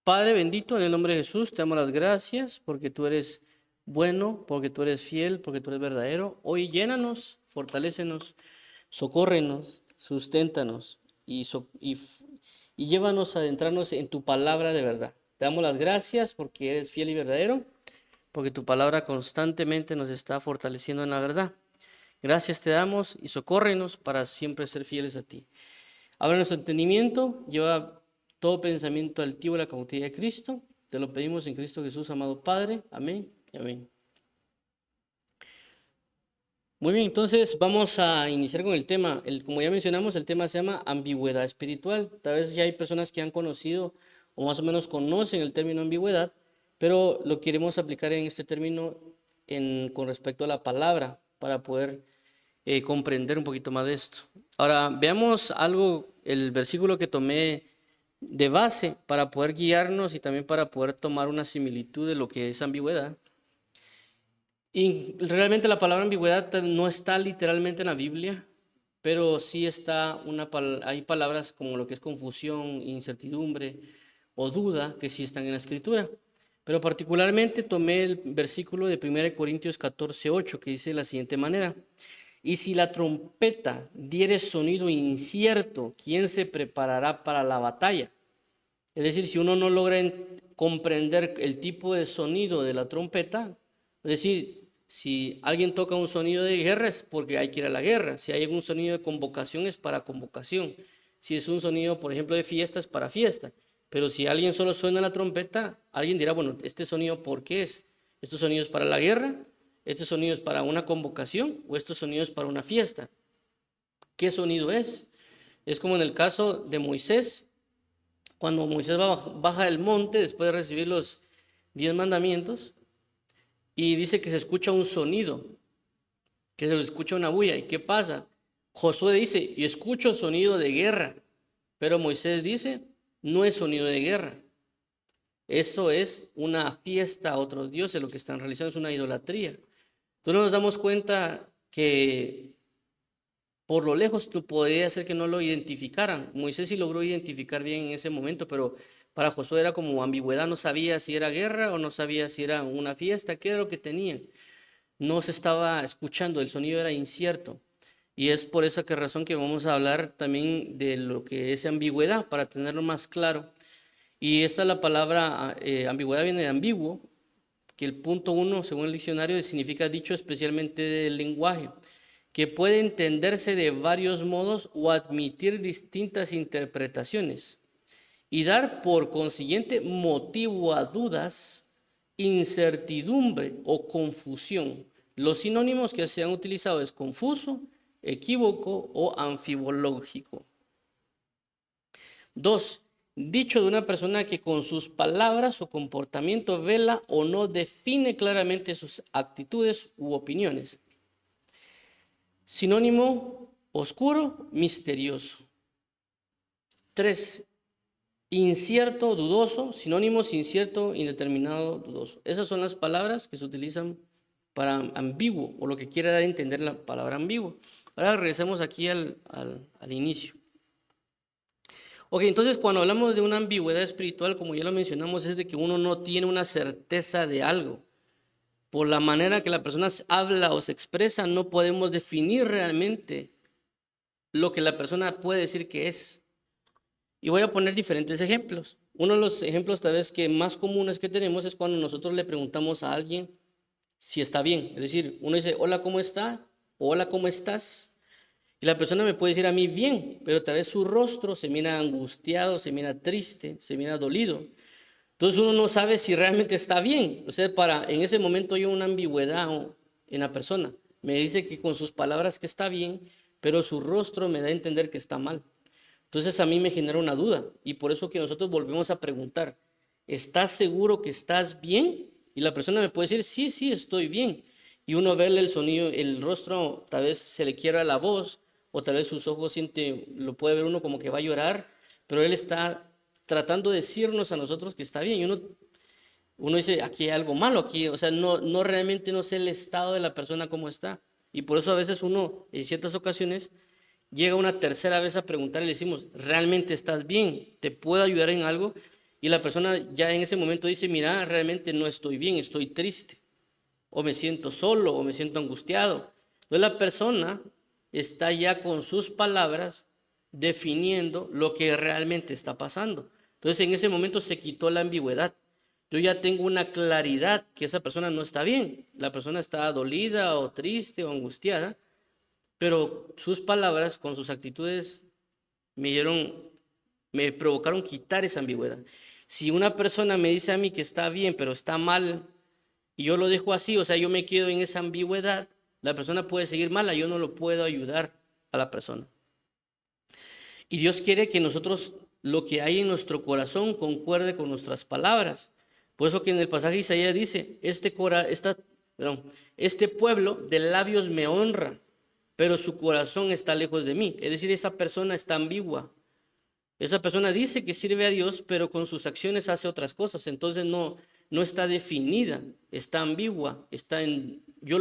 Padre bendito, en el nombre de Jesús, te damos las gracias porque tú eres bueno, porque tú eres fiel, porque tú eres verdadero. Hoy llénanos, fortalécenos, socórrenos, susténtanos y llévanos a adentrarnos en tu palabra de verdad. Te damos las gracias porque eres fiel y verdadero, porque tu palabra constantemente nos está fortaleciendo en la verdad. Gracias te damos y socórrenos para siempre ser fieles a ti. Abre nuestro entendimiento, lleva todo pensamiento altivo a la cautividad de Cristo. Te lo pedimos en Cristo Jesús, amado Padre. Amén y amén. Muy bien, entonces vamos a iniciar con el tema. Como ya mencionamos, el tema se llama ambigüedad espiritual. Tal vez ya hay personas que han conocido o más o menos conocen el término ambigüedad, pero lo queremos aplicar en este término con respecto a la palabra para poder comprender un poquito más de esto. Ahora, veamos algo, el versículo que tomé de base para poder guiarnos y también para poder tomar una similitud de lo que es ambigüedad. Y realmente la palabra ambigüedad no está literalmente en la Biblia, pero sí hay palabras como lo que es confusión, incertidumbre o duda que sí están en la Escritura. Pero particularmente tomé el versículo de 1 Corintios 14:8 que dice de la siguiente manera: y si la trompeta diere sonido incierto, ¿quién se preparará para la batalla? Es decir, si uno no logra comprender el tipo de sonido de la trompeta, es decir, si alguien toca un sonido de guerra es porque hay que ir a la guerra. Si hay algún sonido de convocación es para convocación. Si es un sonido, por ejemplo, de fiesta es para fiesta. Pero si alguien solo suena la trompeta, alguien dirá, bueno, ¿este sonido por qué es? ¿Estos sonidos para la guerra? ¿Estos sonidos para una convocación? ¿O estos sonidos para una fiesta? ¿Qué sonido es? Es como en el caso de Moisés. Cuando Moisés baja del monte después de recibir los 10 mandamientos y dice que se escucha un sonido, que se escucha una bulla. ¿Y qué pasa? Josué dice, yo escucho sonido de guerra, pero Moisés dice, no es sonido de guerra. Eso es una fiesta a otros dioses, lo que están realizando es una idolatría. Entonces nos damos cuenta que por lo lejos podría ser que no lo identificaran. Moisés sí logró identificar bien en ese momento, pero para Josué era como ambigüedad, no sabía si era guerra o no sabía si era una fiesta, qué era lo que tenían. No se estaba escuchando, el sonido era incierto. Y es por esa razón que vamos a hablar también de lo que es ambigüedad, para tenerlo más claro. Y esta es la palabra ambigüedad, viene de ambiguo, que el punto 1, según el diccionario, significa dicho especialmente del lenguaje, que puede entenderse de varios modos o admitir distintas interpretaciones y dar por consiguiente motivo a dudas, incertidumbre o confusión. Los sinónimos que se han utilizado es confuso, equívoco o anfibológico. 2. Dicho de una persona que con sus palabras o comportamiento vela o no define claramente sus actitudes u opiniones. Sinónimo: oscuro, misterioso. 3. Incierto, dudoso. Sinónimos: incierto, indeterminado, dudoso. Esas son las palabras que se utilizan para ambiguo, o lo que quiere dar a entender la palabra ambiguo. Ahora regresemos aquí al inicio. Ok, entonces cuando hablamos de una ambigüedad espiritual, como ya lo mencionamos, es de que uno no tiene una certeza de algo. Por la manera que la persona habla o se expresa, no podemos definir realmente lo que la persona puede decir que es. Y voy a poner diferentes ejemplos. Uno de los ejemplos tal vez que más comunes que tenemos es cuando nosotros le preguntamos a alguien si está bien. Es decir, uno dice, hola, ¿cómo está? O hola, ¿cómo estás? Y la persona me puede decir a mí bien, pero tal vez su rostro se mira angustiado, se mira triste, se mira dolido. Entonces uno no sabe si realmente está bien. O sea, en ese momento hay una ambigüedad en la persona. Me dice que con sus palabras que está bien, pero su rostro me da a entender que está mal. Entonces a mí me genera una duda y por eso que nosotros volvemos a preguntar, ¿estás seguro que estás bien? Y la persona me puede decir, sí, sí, estoy bien. Y uno ve el sonido, el rostro, tal vez se le quiebra la voz o tal vez sus ojos lo puede ver uno como que va a llorar, pero él está tratando de decirnos a nosotros que está bien. Y uno dice, aquí hay algo malo, aquí, o sea, no realmente no sé el estado de la persona cómo está. Y por eso a veces uno, en ciertas ocasiones, llega una tercera vez a preguntar y le decimos, ¿realmente estás bien? ¿Te puedo ayudar en algo? y la persona ya en ese momento dice, mira, realmente no estoy bien, estoy triste, o me siento solo, o me siento angustiado. Entonces la persona está ya con sus palabras definiendo lo que realmente está pasando. Entonces en ese momento se quitó la ambigüedad. Yo ya tengo una claridad que esa persona no está bien. La persona está dolida o triste o angustiada, pero sus palabras con sus actitudes me provocaron quitar esa ambigüedad. Si una persona me dice a mí que está bien, pero está mal, y yo lo dejo así, o sea, yo me quedo en esa ambigüedad, la persona puede seguir mala, yo no lo puedo ayudar a la persona. Y Dios quiere que nosotros, lo que hay en nuestro corazón, concuerde con nuestras palabras. Por eso que en el pasaje de Isaías dice, este pueblo de labios me honra, pero su corazón está lejos de mí. Es decir, esa persona está ambigua. Esa persona dice que sirve a Dios, pero con sus acciones hace otras cosas. Entonces no está definida, está ambigua, Dios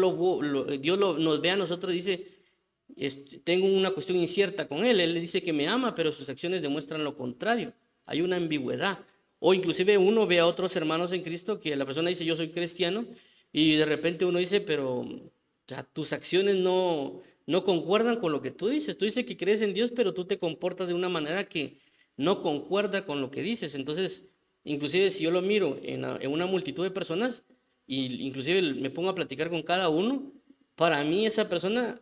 nos ve a nosotros y dice, tengo una cuestión incierta con él. Él le dice que me ama, pero sus acciones demuestran lo contrario. Hay una ambigüedad. O inclusive uno ve a otros hermanos en Cristo que la persona dice, yo soy cristiano, y de repente uno dice, pero tus acciones no concuerdan con lo que tú dices. Tú dices que crees en Dios, pero tú te comportas de una manera que no concuerda con lo que dices. Entonces, inclusive si yo lo miro en una multitud de personas, y inclusive me pongo a platicar con cada uno, para mí esa persona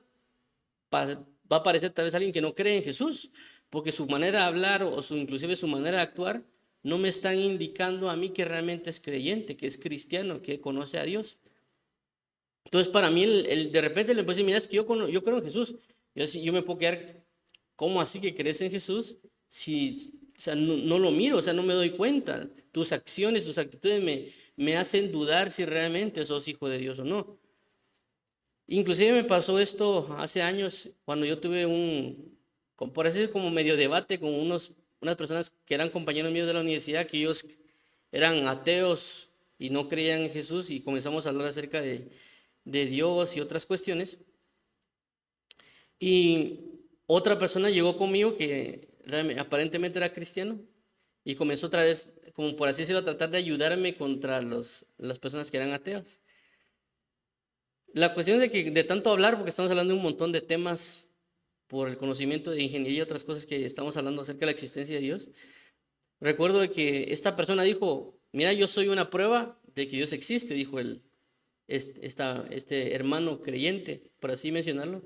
va a parecer tal vez alguien que no cree en Jesús, porque su manera de hablar o inclusive su manera de actuar no me están indicando a mí que realmente es creyente, que es cristiano, que conoce a Dios. Entonces para mí de repente le puedo decir, mira, es que yo creo en Jesús. Yo me puedo quedar, ¿cómo así que crees en Jesús? Si, o sea, no lo miro, o sea, no me doy cuenta. Tus acciones, tus actitudes me hacen dudar si realmente sos hijo de Dios o no. Inclusive me pasó esto hace años cuando yo tuve por así decir, como medio debate con unas personas que eran compañeros míos de la universidad, que ellos eran ateos y no creían en Jesús, y comenzamos a hablar acerca de Dios y otras cuestiones. Y otra persona llegó conmigo que aparentemente era cristiano y comenzó otra vez, como por así decirlo, a tratar de ayudarme contra las personas que eran ateos. La cuestión es de que de tanto hablar, porque estamos hablando de un montón de temas por el conocimiento de ingeniería y otras cosas que estamos hablando acerca de la existencia de Dios, recuerdo de que esta persona dijo, mira, yo soy una prueba de que Dios existe, dijo este hermano creyente, por así mencionarlo.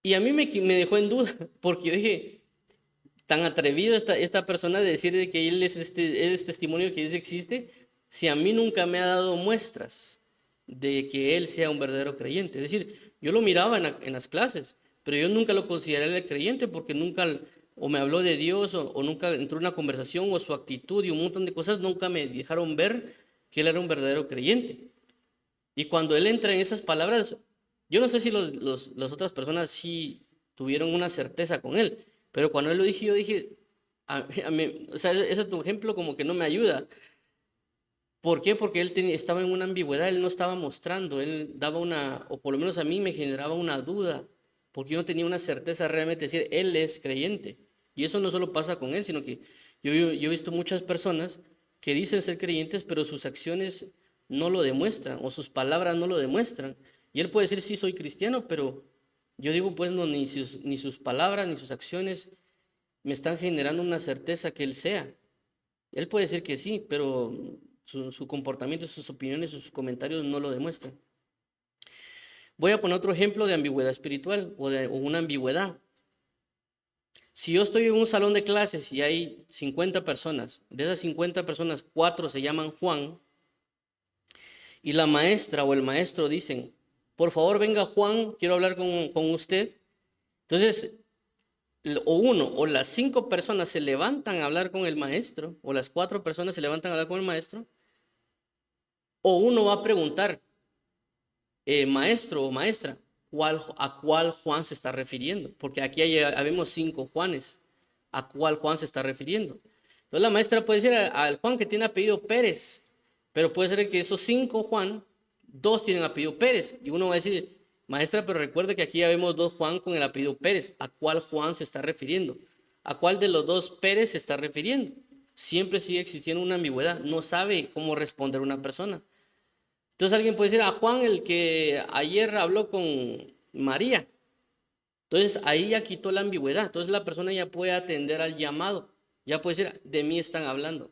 Y a mí me dejó en duda, porque yo dije, tan atrevido esta persona de decir de que él es testimonio de que Dios existe, si a mí nunca me ha dado muestras de que él sea un verdadero creyente. Es decir, yo lo miraba en las clases, pero yo nunca lo consideré creyente porque nunca o me habló de Dios o nunca entró en una conversación, o su actitud y un montón de cosas nunca me dejaron ver que él era un verdadero creyente. Y cuando él entra en esas palabras, yo no sé si las otras personas sí tuvieron una certeza con él, pero cuando él lo dije, yo dije, o sea, ese es tu ejemplo como que no me ayuda. ¿Por qué? Porque él estaba en una ambigüedad, él no estaba mostrando, él daba o por lo menos a mí me generaba una duda, porque yo no tenía una certeza realmente de decir, él es creyente. Y eso no solo pasa con él, sino que yo he visto muchas personas que dicen ser creyentes, pero sus acciones no lo demuestran, o sus palabras no lo demuestran. Y él puede decir, sí, soy cristiano, pero yo digo, pues no, ni sus palabras, ni sus acciones me están generando una certeza que él sea. Él puede decir que sí, pero su comportamiento, sus opiniones, sus comentarios no lo demuestran. Voy a poner otro ejemplo de ambigüedad espiritual o una ambigüedad. Si yo estoy en un salón de clases y hay 50 personas, de esas 50 personas, 4 se llaman Juan, y la maestra o el maestro dicen, por favor venga Juan, quiero hablar con usted. Entonces, o las 5 personas se levantan a hablar con el maestro, o las 4 personas se levantan a hablar con el maestro, o uno va a preguntar, maestro o maestra, ¿a cuál Juan se está refiriendo? Porque aquí habemos 5 Juanes. ¿A cuál Juan se está refiriendo? Entonces la maestra puede decir al Juan que tiene apellido Pérez, pero puede ser que esos 5 Juan, 2 tienen apellido Pérez. Y uno va a decir, maestra, pero recuerde que aquí habemos 2 Juan con el apellido Pérez. ¿A cuál Juan se está refiriendo? ¿A cuál de los 2 Pérez se está refiriendo? siempre sigue existiendo una ambigüedad. No sabe cómo responder una persona. Entonces alguien puede decir, a Juan, el que ayer habló con María. Entonces ahí ya quitó la ambigüedad. Entonces la persona ya puede atender al llamado. Ya puede decir, de mí están hablando.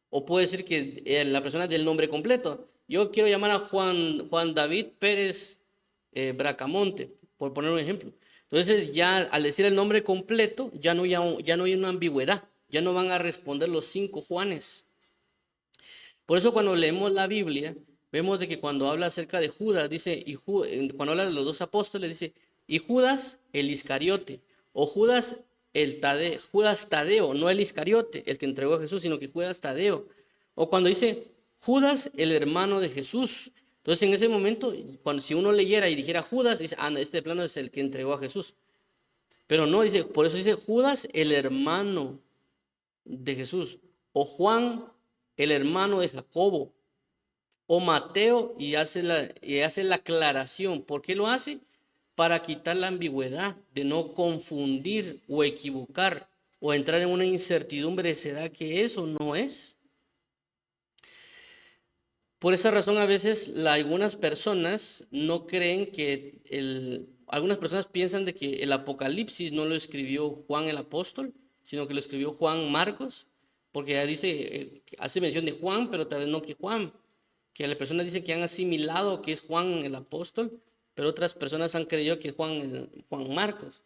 O puede decir que la persona del nombre completo. Yo quiero llamar a Juan David Pérez Bracamonte, por poner un ejemplo. Entonces ya al decir el nombre completo, ya no hay una ambigüedad. Ya no van a responder los 5 Juanes. Por eso cuando leemos la Biblia, vemos de que cuando habla acerca de Judas, dice, cuando habla de los 2 apóstoles, dice, y Judas el Iscariote, o Judas Tadeo, no el Iscariote, el que entregó a Jesús, sino que Judas Tadeo. O cuando dice Judas el hermano de Jesús. Entonces en ese momento, si uno leyera y dijera Judas, dice, este plano es el que entregó a Jesús. Pero no, dice, por eso dice Judas el hermano de Jesús. O Juan el hermano de Jacobo. O Mateo, y hace la aclaración. ¿Por qué lo hace? Para quitar la ambigüedad, de no confundir o equivocar o entrar en una incertidumbre, ¿será que es o no es? Por esa razón a veces algunas personas no creen que algunas personas piensan de que el Apocalipsis no lo escribió Juan el apóstol, sino que lo escribió Juan Marcos, porque ya dice, hace mención de Juan, pero tal vez no que Juan, que las personas dicen que han asimilado que es Juan el apóstol, pero otras personas han creído que es Juan Marcos,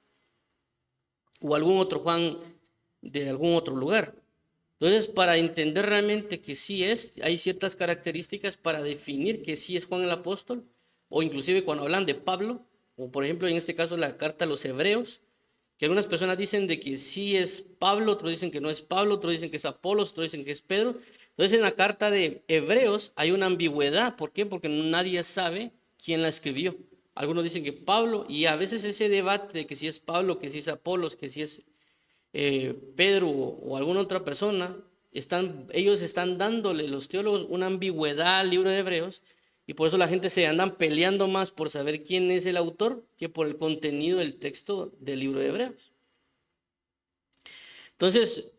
o algún otro Juan de algún otro lugar. Entonces, para entender realmente que sí hay ciertas características para definir que sí es Juan el apóstol, o inclusive cuando hablan de Pablo, o por ejemplo en este caso la carta a los hebreos, que algunas personas dicen de que sí es Pablo, otros dicen que no es Pablo, otros dicen que es Apolos, otros dicen que es Pedro. Entonces en la carta de Hebreos hay una ambigüedad. ¿Por qué? Porque nadie sabe quién la escribió. Algunos dicen que Pablo, y a veces ese debate de que si es Pablo, que si es Apolos, que si es Pedro o alguna otra persona, ellos están dándole, los teólogos, una ambigüedad al libro de Hebreos, y por eso la gente se andan peleando más por saber quién es el autor que por el contenido del texto del libro de Hebreos. Entonces,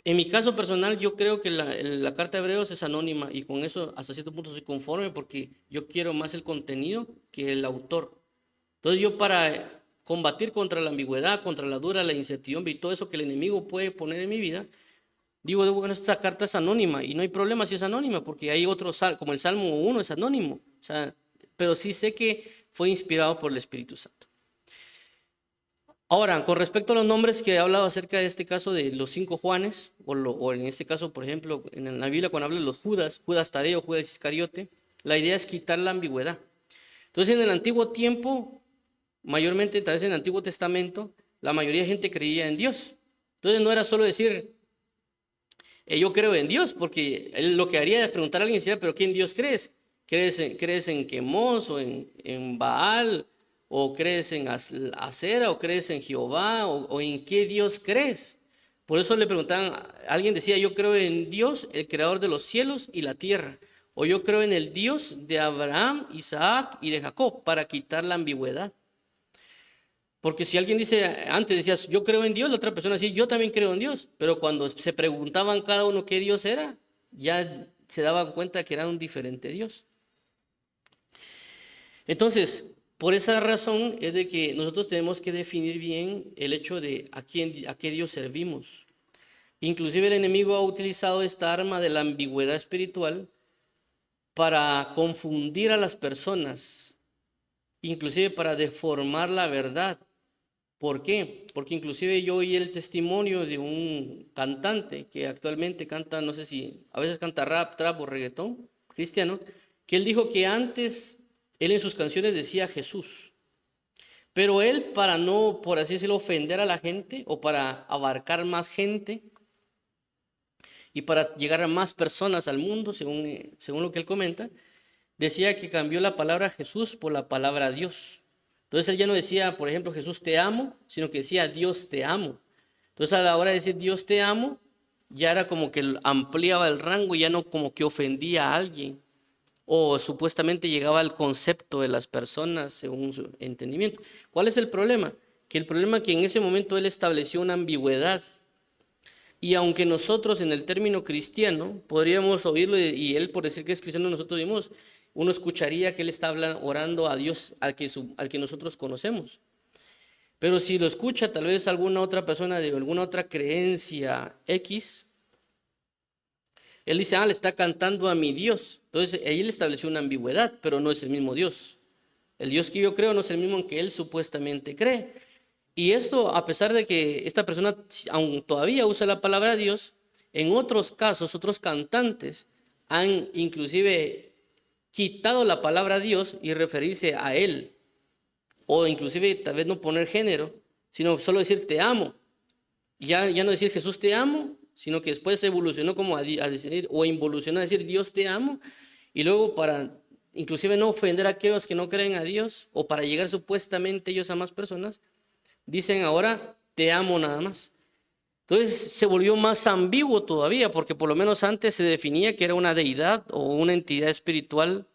en mi caso personal, yo creo que la carta de Hebreos es anónima, y con eso hasta cierto punto soy conforme, porque yo quiero más el contenido que el autor. Entonces yo, para combatir contra la ambigüedad, contra la duda, la incertidumbre y todo eso que el enemigo puede poner en mi vida, digo, bueno, esta carta es anónima, y no hay problema si es anónima, porque hay otros, como el Salmo 1 es anónimo, o sea, pero sí sé que fue inspirado por el Espíritu Santo. Ahora, con respecto a los nombres que he hablado acerca de este caso de los 5 Juanes, o en este caso, por ejemplo, en la Biblia cuando habla de los Judas Tadeo, Judas Iscariote, la idea es quitar la ambigüedad. Entonces, en el antiguo tiempo, mayormente, tal vez en el Antiguo Testamento, la mayoría de gente creía en Dios. Entonces no era solo decir, yo creo en Dios, porque él lo que haría es preguntar a alguien, pero ¿quién Dios crees? ¿Crees en Quemos o en Baal? ¿O crees en Acera? ¿O crees en Jehová? ¿O en qué Dios crees? Por eso le preguntaban, alguien decía, yo creo en Dios, el creador de los cielos y la tierra. O yo creo en el Dios de Abraham, Isaac y de Jacob, para quitar la ambigüedad. Porque si alguien dice, antes decías, yo creo en Dios, la otra persona decía, yo también creo en Dios. Pero cuando se preguntaban cada uno qué Dios era, ya se daban cuenta que era un diferente Dios. Entonces, por esa razón es de que nosotros tenemos que definir bien el hecho de a qué Dios servimos. Inclusive el enemigo ha utilizado esta arma de la ambigüedad espiritual para confundir a las personas, inclusive para deformar la verdad. ¿Por qué? Porque inclusive yo oí el testimonio de un cantante que actualmente canta, no sé si a veces canta rap, trap o reggaetón cristiano, que él dijo que antes él en sus canciones decía Jesús, pero él, para no, por así decirlo, ofender a la gente o para abarcar más gente y para llegar a más personas al mundo, según lo que él comenta, decía que cambió la palabra Jesús por la palabra Dios. Entonces él ya no decía, por ejemplo, Jesús te amo, sino que decía Dios te amo. Entonces a la hora de decir Dios te amo, ya era como que ampliaba el rango y ya no como que ofendía a alguien. O supuestamente llegaba al concepto de las personas según su entendimiento. ¿Cuál es el problema? Que el problema es que en ese momento él estableció una ambigüedad. Y aunque nosotros en el término cristiano podríamos oírlo y él por decir que es cristiano nosotros vimos, uno escucharía que él está orando a Dios al que nosotros conocemos. Pero si lo escucha tal vez alguna otra persona de alguna otra creencia X, él dice, le está cantando a mi Dios. Entonces ahí le estableció una ambigüedad, pero no es el mismo Dios. El Dios que yo creo no es el mismo en que él supuestamente cree. Y esto, a pesar de que esta persona aún todavía usa la palabra Dios, en otros casos, otros cantantes han inclusive quitado la palabra Dios y referirse a él. O inclusive tal vez no poner género, sino solo decir te amo. Ya no decir Jesús te amo, sino que después evolucionó como a decir, o involucionó a decir Dios te amo. Y luego para inclusive no ofender a aquellos que no creen a Dios, o para llegar supuestamente ellos a más personas, dicen ahora te amo nada más. Entonces se volvió más ambiguo todavía, porque por lo menos antes se definía que era una deidad o una entidad espiritual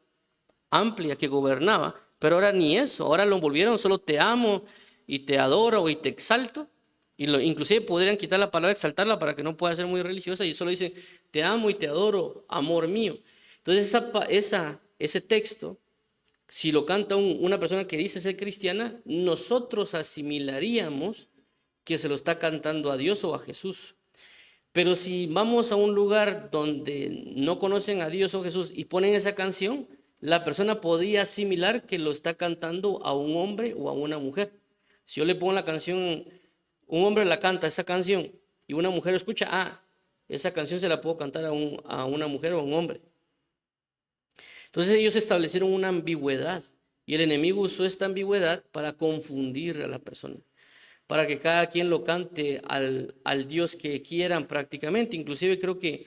amplia que gobernaba, pero ahora ni eso, ahora lo volvieron solo te amo y te adoro y te exalto, y inclusive podrían quitar la palabra exaltarla para que no pueda ser muy religiosa y solo dicen te amo y te adoro, amor mío. Entonces ese texto, si lo canta una persona que dice ser cristiana, nosotros asimilaríamos que se lo está cantando a Dios o a Jesús. Pero si vamos a un lugar donde no conocen a Dios o Jesús y ponen esa canción, la persona podría asimilar que lo está cantando a un hombre o a una mujer. Si yo le pongo la canción, un hombre la canta esa canción y una mujer escucha, esa canción se la puedo cantar a una mujer o a un hombre. Entonces ellos establecieron una ambigüedad y el enemigo usó esta ambigüedad para confundir a la persona, para que cada quien lo cante al Dios que quieran prácticamente. Inclusive creo que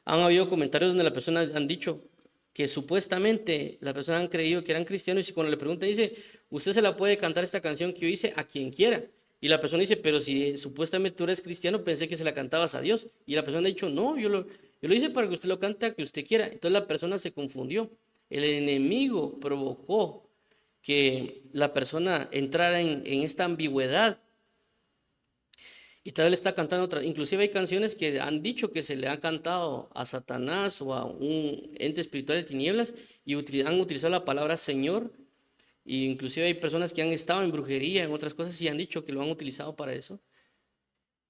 han habido comentarios donde la persona han dicho que supuestamente la persona han creído que eran cristianos y cuando le preguntan dice, usted se la puede cantar esta canción que yo hice a quien quiera. Y la persona dice, pero si supuestamente tú eres cristiano, pensé que se la cantabas a Dios. Y la persona ha dicho, no, yo lo hice para que usted lo cante a que usted quiera. Entonces la persona se confundió. El enemigo provocó que la persona entrara en esta ambigüedad. Y tal vez le está cantando otra. Inclusive hay canciones que han dicho que se le han cantado a Satanás o a un ente espiritual de tinieblas y han utilizado la palabra Señor. Y inclusive hay personas que han estado en brujería, en otras cosas, y han dicho que lo han utilizado para eso.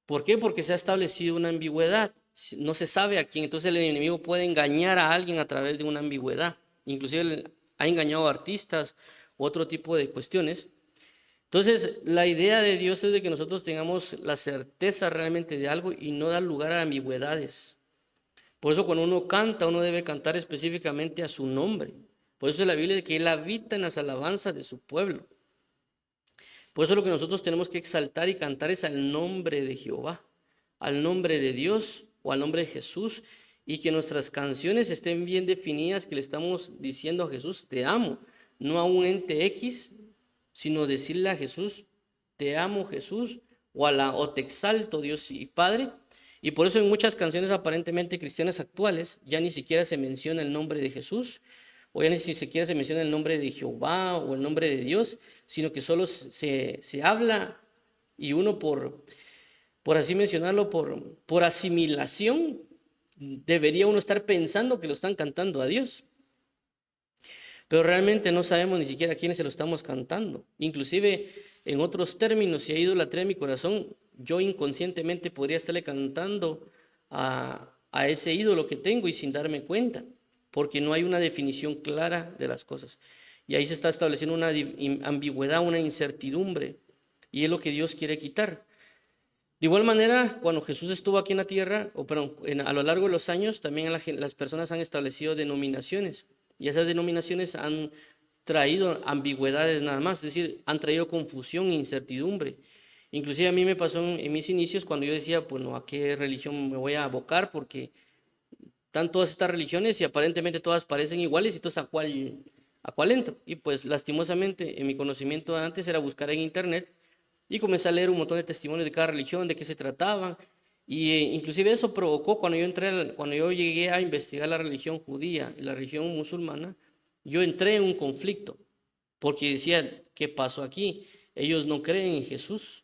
¿Por qué? Porque se ha establecido una ambigüedad. No se sabe a quién. Entonces el enemigo puede engañar a alguien a través de una ambigüedad. Inclusive ha engañado a artistas u otro tipo de cuestiones. Entonces, la idea de Dios es de que nosotros tengamos la certeza realmente de algo y no dar lugar a ambigüedades. Por eso cuando uno canta, uno debe cantar específicamente a su nombre. Por eso la Biblia dice que Él habita en las alabanzas de su pueblo. Por eso lo que nosotros tenemos que exaltar y cantar es al nombre de Jehová, al nombre de Dios o al nombre de Jesús, y que nuestras canciones estén bien definidas, que le estamos diciendo a Jesús, te amo, no a un ente X, sino decirle a Jesús, te amo Jesús, o te exalto Dios y Padre. Y por eso en muchas canciones aparentemente cristianas actuales ya ni siquiera se menciona el nombre de Jesús, o ya ni siquiera se menciona el nombre de Jehová o el nombre de Dios, sino que solo se habla y uno por así mencionarlo, por asimilación, debería uno estar pensando que lo están cantando a Dios. Pero realmente no sabemos ni siquiera a quiénes se lo estamos cantando. Inclusive, en otros términos, si ha idolatría en mi corazón, yo inconscientemente podría estarle cantando a ese ídolo que tengo y sin darme cuenta, porque no hay una definición clara de las cosas. Y ahí se está estableciendo una ambigüedad, una incertidumbre, y es lo que Dios quiere quitar. De igual manera, cuando Jesús estuvo aquí en la tierra, a lo largo de los años, también las personas han establecido denominaciones. Y esas denominaciones han traído ambigüedades nada más, es decir, han traído confusión e incertidumbre. Inclusive a mí me pasó en mis inicios cuando yo decía, bueno, ¿a qué religión me voy a abocar? Porque están todas estas religiones y aparentemente todas parecen iguales, y entonces ¿a cuál entro? Y pues lastimosamente en mi conocimiento antes era buscar en internet y comencé a leer un montón de testimonios de cada religión, de qué se trataba. Y inclusive eso provocó cuando yo llegué a investigar la religión judía y la religión musulmana, yo entré en un conflicto, porque decía, ¿qué pasó aquí? Ellos no creen en Jesús,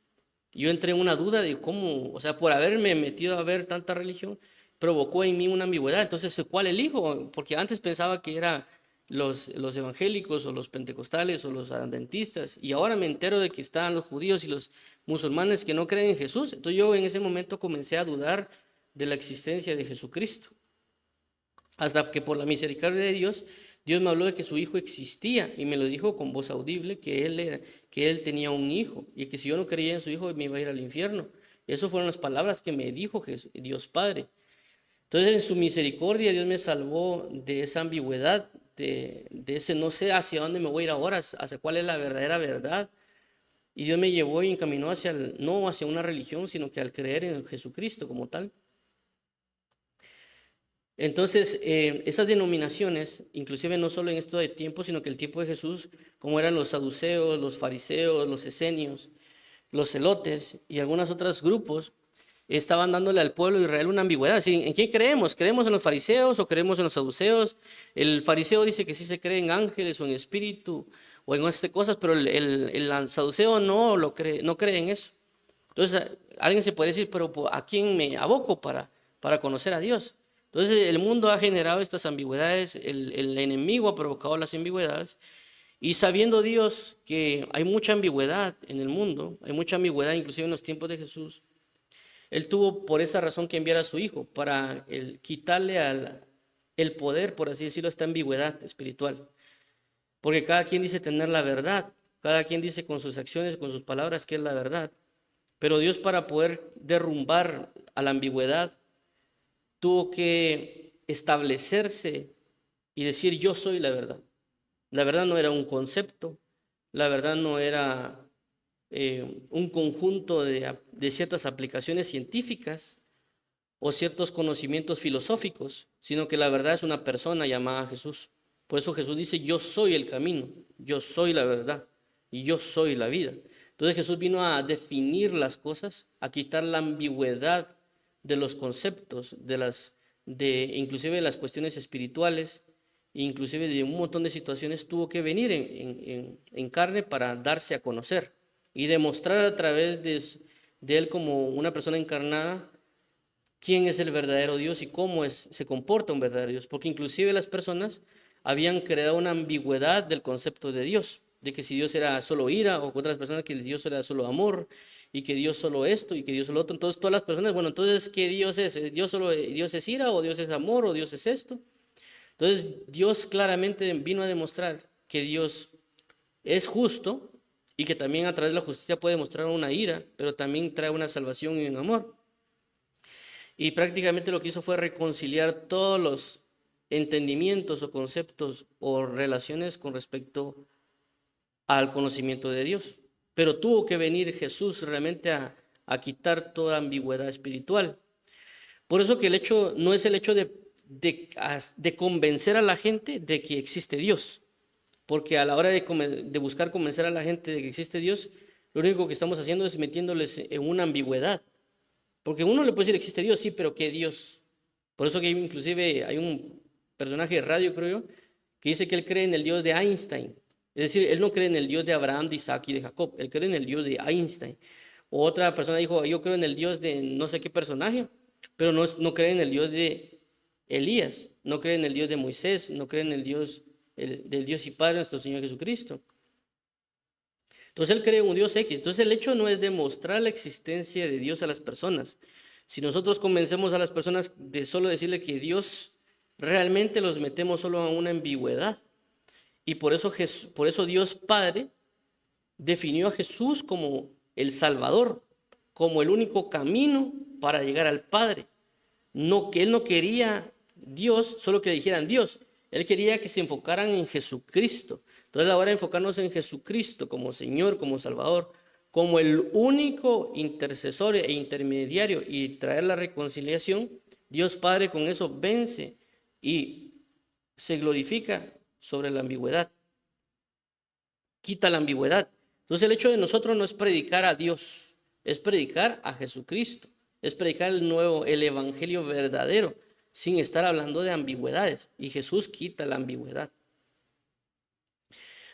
Yo entré en una duda de cómo, o sea, por haberme metido a ver tanta religión, provocó en mí una ambigüedad. Entonces, ¿cuál elijo? Porque antes pensaba que era los evangélicos o los pentecostales o los adventistas, y ahora me entero de que están los judíos y los musulmanes que no creen en Jesús. Entonces yo en ese momento comencé a dudar de la existencia de Jesucristo. Hasta que por la misericordia de Dios, Dios me habló de que su hijo existía y me lo dijo con voz audible, que él tenía un hijo y que si yo no creía en su hijo me iba a ir al infierno. Y esas fueron las palabras que me dijo Dios Padre. Entonces en su misericordia Dios me salvó de esa ambigüedad, de ese no sé hacia dónde me voy a ir ahora, hacia cuál es la verdadera verdad. Y Dios me llevó y encaminó no hacia una religión, sino que al creer en Jesucristo como tal. Entonces, esas denominaciones, inclusive no solo en esto de tiempo, sino que el tiempo de Jesús, como eran los saduceos, los fariseos, los esenios, los celotes y algunos otros grupos, estaban dándole al pueblo de Israel una ambigüedad. ¿En quién creemos? ¿Creemos en los fariseos o creemos en los saduceos? El fariseo dice que sí se cree en ángeles o en espíritu o en estas cosas, pero el saduceo no cree en eso. Entonces, alguien se puede decir, pero ¿a quién me aboco para conocer a Dios? Entonces, el mundo ha generado estas ambigüedades, el enemigo ha provocado las ambigüedades, y sabiendo Dios que hay mucha ambigüedad en el mundo, hay mucha ambigüedad inclusive en los tiempos de Jesús, Él tuvo por esa razón que enviar a su Hijo, para quitarle el poder, por así decirlo, esta ambigüedad espiritual. Porque cada quien dice tener la verdad, cada quien dice con sus acciones, con sus palabras que es la verdad. Pero Dios, para poder derrumbar a la ambigüedad, tuvo que establecerse y decir: yo soy la verdad. La verdad no era un concepto, la verdad no era un conjunto de ciertas aplicaciones científicas o ciertos conocimientos filosóficos, sino que la verdad es una persona llamada Jesús. Por eso Jesús dice: yo soy el camino, yo soy la verdad y yo soy la vida. Entonces Jesús vino a definir las cosas, a quitar la ambigüedad de los conceptos, inclusive de las cuestiones espirituales, inclusive de un montón de situaciones. Tuvo que venir en carne para darse a conocer y demostrar a través de él como una persona encarnada quién es el verdadero Dios y cómo se comporta un verdadero Dios, porque inclusive las personas habían creado una ambigüedad del concepto de Dios, de que si Dios era solo ira, o otras personas que Dios era solo amor, y que Dios solo esto, y que Dios solo otro. Entonces todas las personas, bueno, entonces ¿qué Dios es? ¿Dios es ira, o Dios es amor, o Dios es esto? Entonces Dios claramente vino a demostrar que Dios es justo, y que también a través de la justicia puede mostrar una ira, pero también trae una salvación y un amor. Y prácticamente lo que hizo fue reconciliar todos los entendimientos o conceptos o relaciones con respecto al conocimiento de Dios. Pero tuvo que venir Jesús realmente a quitar toda ambigüedad espiritual. Por eso que el hecho no es el hecho de convencer a la gente de que existe Dios. Porque a la hora de buscar convencer a la gente de que existe Dios, lo único que estamos haciendo es metiéndoles en una ambigüedad. Porque uno le puede decir: existe Dios, sí, pero ¿qué Dios? Por eso que inclusive hay un personaje de radio, creo yo, que dice que él cree en el Dios de Einstein. Es decir, él no cree en el Dios de Abraham, de Isaac y de Jacob, él cree en el Dios de Einstein. O otra persona dijo: yo creo en el Dios de no sé qué personaje, pero no cree en el Dios de Elías, no cree en el Dios de Moisés, no cree en el Dios del Dios y Padre nuestro Señor Jesucristo. Entonces él cree en un Dios X. Entonces el hecho no es demostrar la existencia de Dios a las personas. Si nosotros convencemos a las personas de solo decirle que Dios, realmente los metemos solo a una ambigüedad. Y por eso Dios Padre definió a Jesús como el Salvador, como el único camino para llegar al Padre. No, que Él no quería Dios, solo que le dijeran Dios. Él quería que se enfocaran en Jesucristo. Entonces ahora enfocarnos en Jesucristo como Señor, como Salvador, como el único intercesor e intermediario, y traer la reconciliación. Dios Padre con eso vence y se glorifica sobre la ambigüedad. Quita la ambigüedad. Entonces el hecho de nosotros no es predicar a Dios, es predicar a Jesucristo, es predicar el evangelio verdadero, sin estar hablando de ambigüedades. Y Jesús quita la ambigüedad.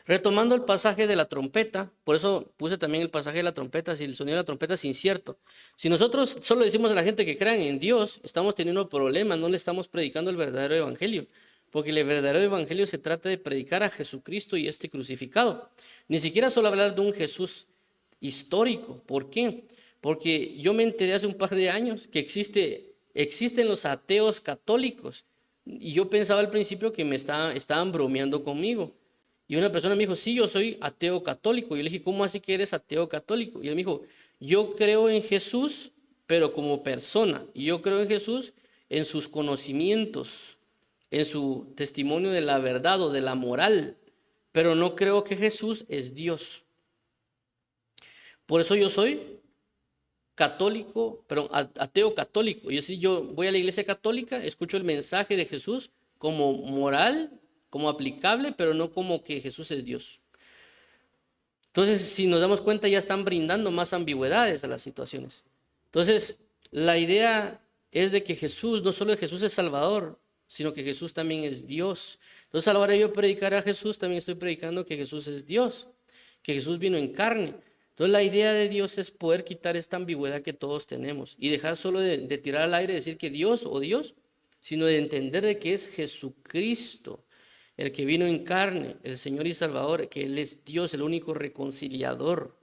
Retomando el pasaje de la trompeta, por eso puse también el pasaje de la trompeta, si el sonido de la trompeta es incierto. Si nosotros solo decimos a la gente que crean en Dios, estamos teniendo problemas, no le estamos predicando el verdadero evangelio, porque el verdadero evangelio se trata de predicar a Jesucristo y este crucificado. Ni siquiera solo hablar de un Jesús histórico. ¿Por qué? Porque yo me enteré hace un par de años que existen los ateos católicos, y yo pensaba al principio que estaban bromeando conmigo. Y una persona me dijo, sí, yo soy ateo católico. Y yo le dije, ¿cómo así que eres ateo católico? Y él me dijo, yo creo en Jesús, pero como persona. Y yo creo en Jesús en sus conocimientos, en su testimonio de la verdad o de la moral. Pero no creo que Jesús es Dios. Por eso yo soy católico, pero ateo católico. Yo voy a la iglesia católica, escucho el mensaje de Jesús como moral, como aplicable, pero no como que Jesús es Dios. Entonces, si nos damos cuenta, ya están brindando más ambigüedades a las situaciones. Entonces, la idea es de que Jesús, no solo Jesús es Salvador, sino que Jesús también es Dios. Entonces, a la hora de yo predicar a Jesús, también estoy predicando que Jesús es Dios, que Jesús vino en carne. Entonces, la idea de Dios es poder quitar esta ambigüedad que todos tenemos y dejar solo de tirar al aire y decir que Dios o Dios, sino de entender de que es Jesucristo el que vino en carne, el Señor y Salvador, que Él es Dios, el único reconciliador.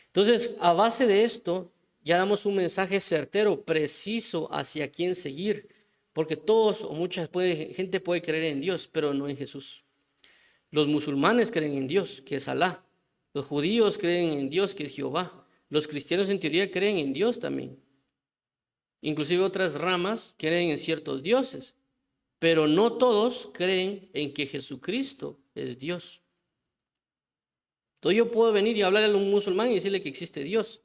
Entonces, a base de esto, ya damos un mensaje certero, preciso hacia quién seguir, porque todos o mucha gente puede creer en Dios, pero no en Jesús. Los musulmanes creen en Dios, que es Alá. Los judíos creen en Dios, que es Jehová. Los cristianos en teoría creen en Dios también. Inclusive otras ramas creen en ciertos dioses. Pero no todos creen en que Jesucristo es Dios. Entonces yo puedo venir y hablarle a un musulmán y decirle que existe Dios.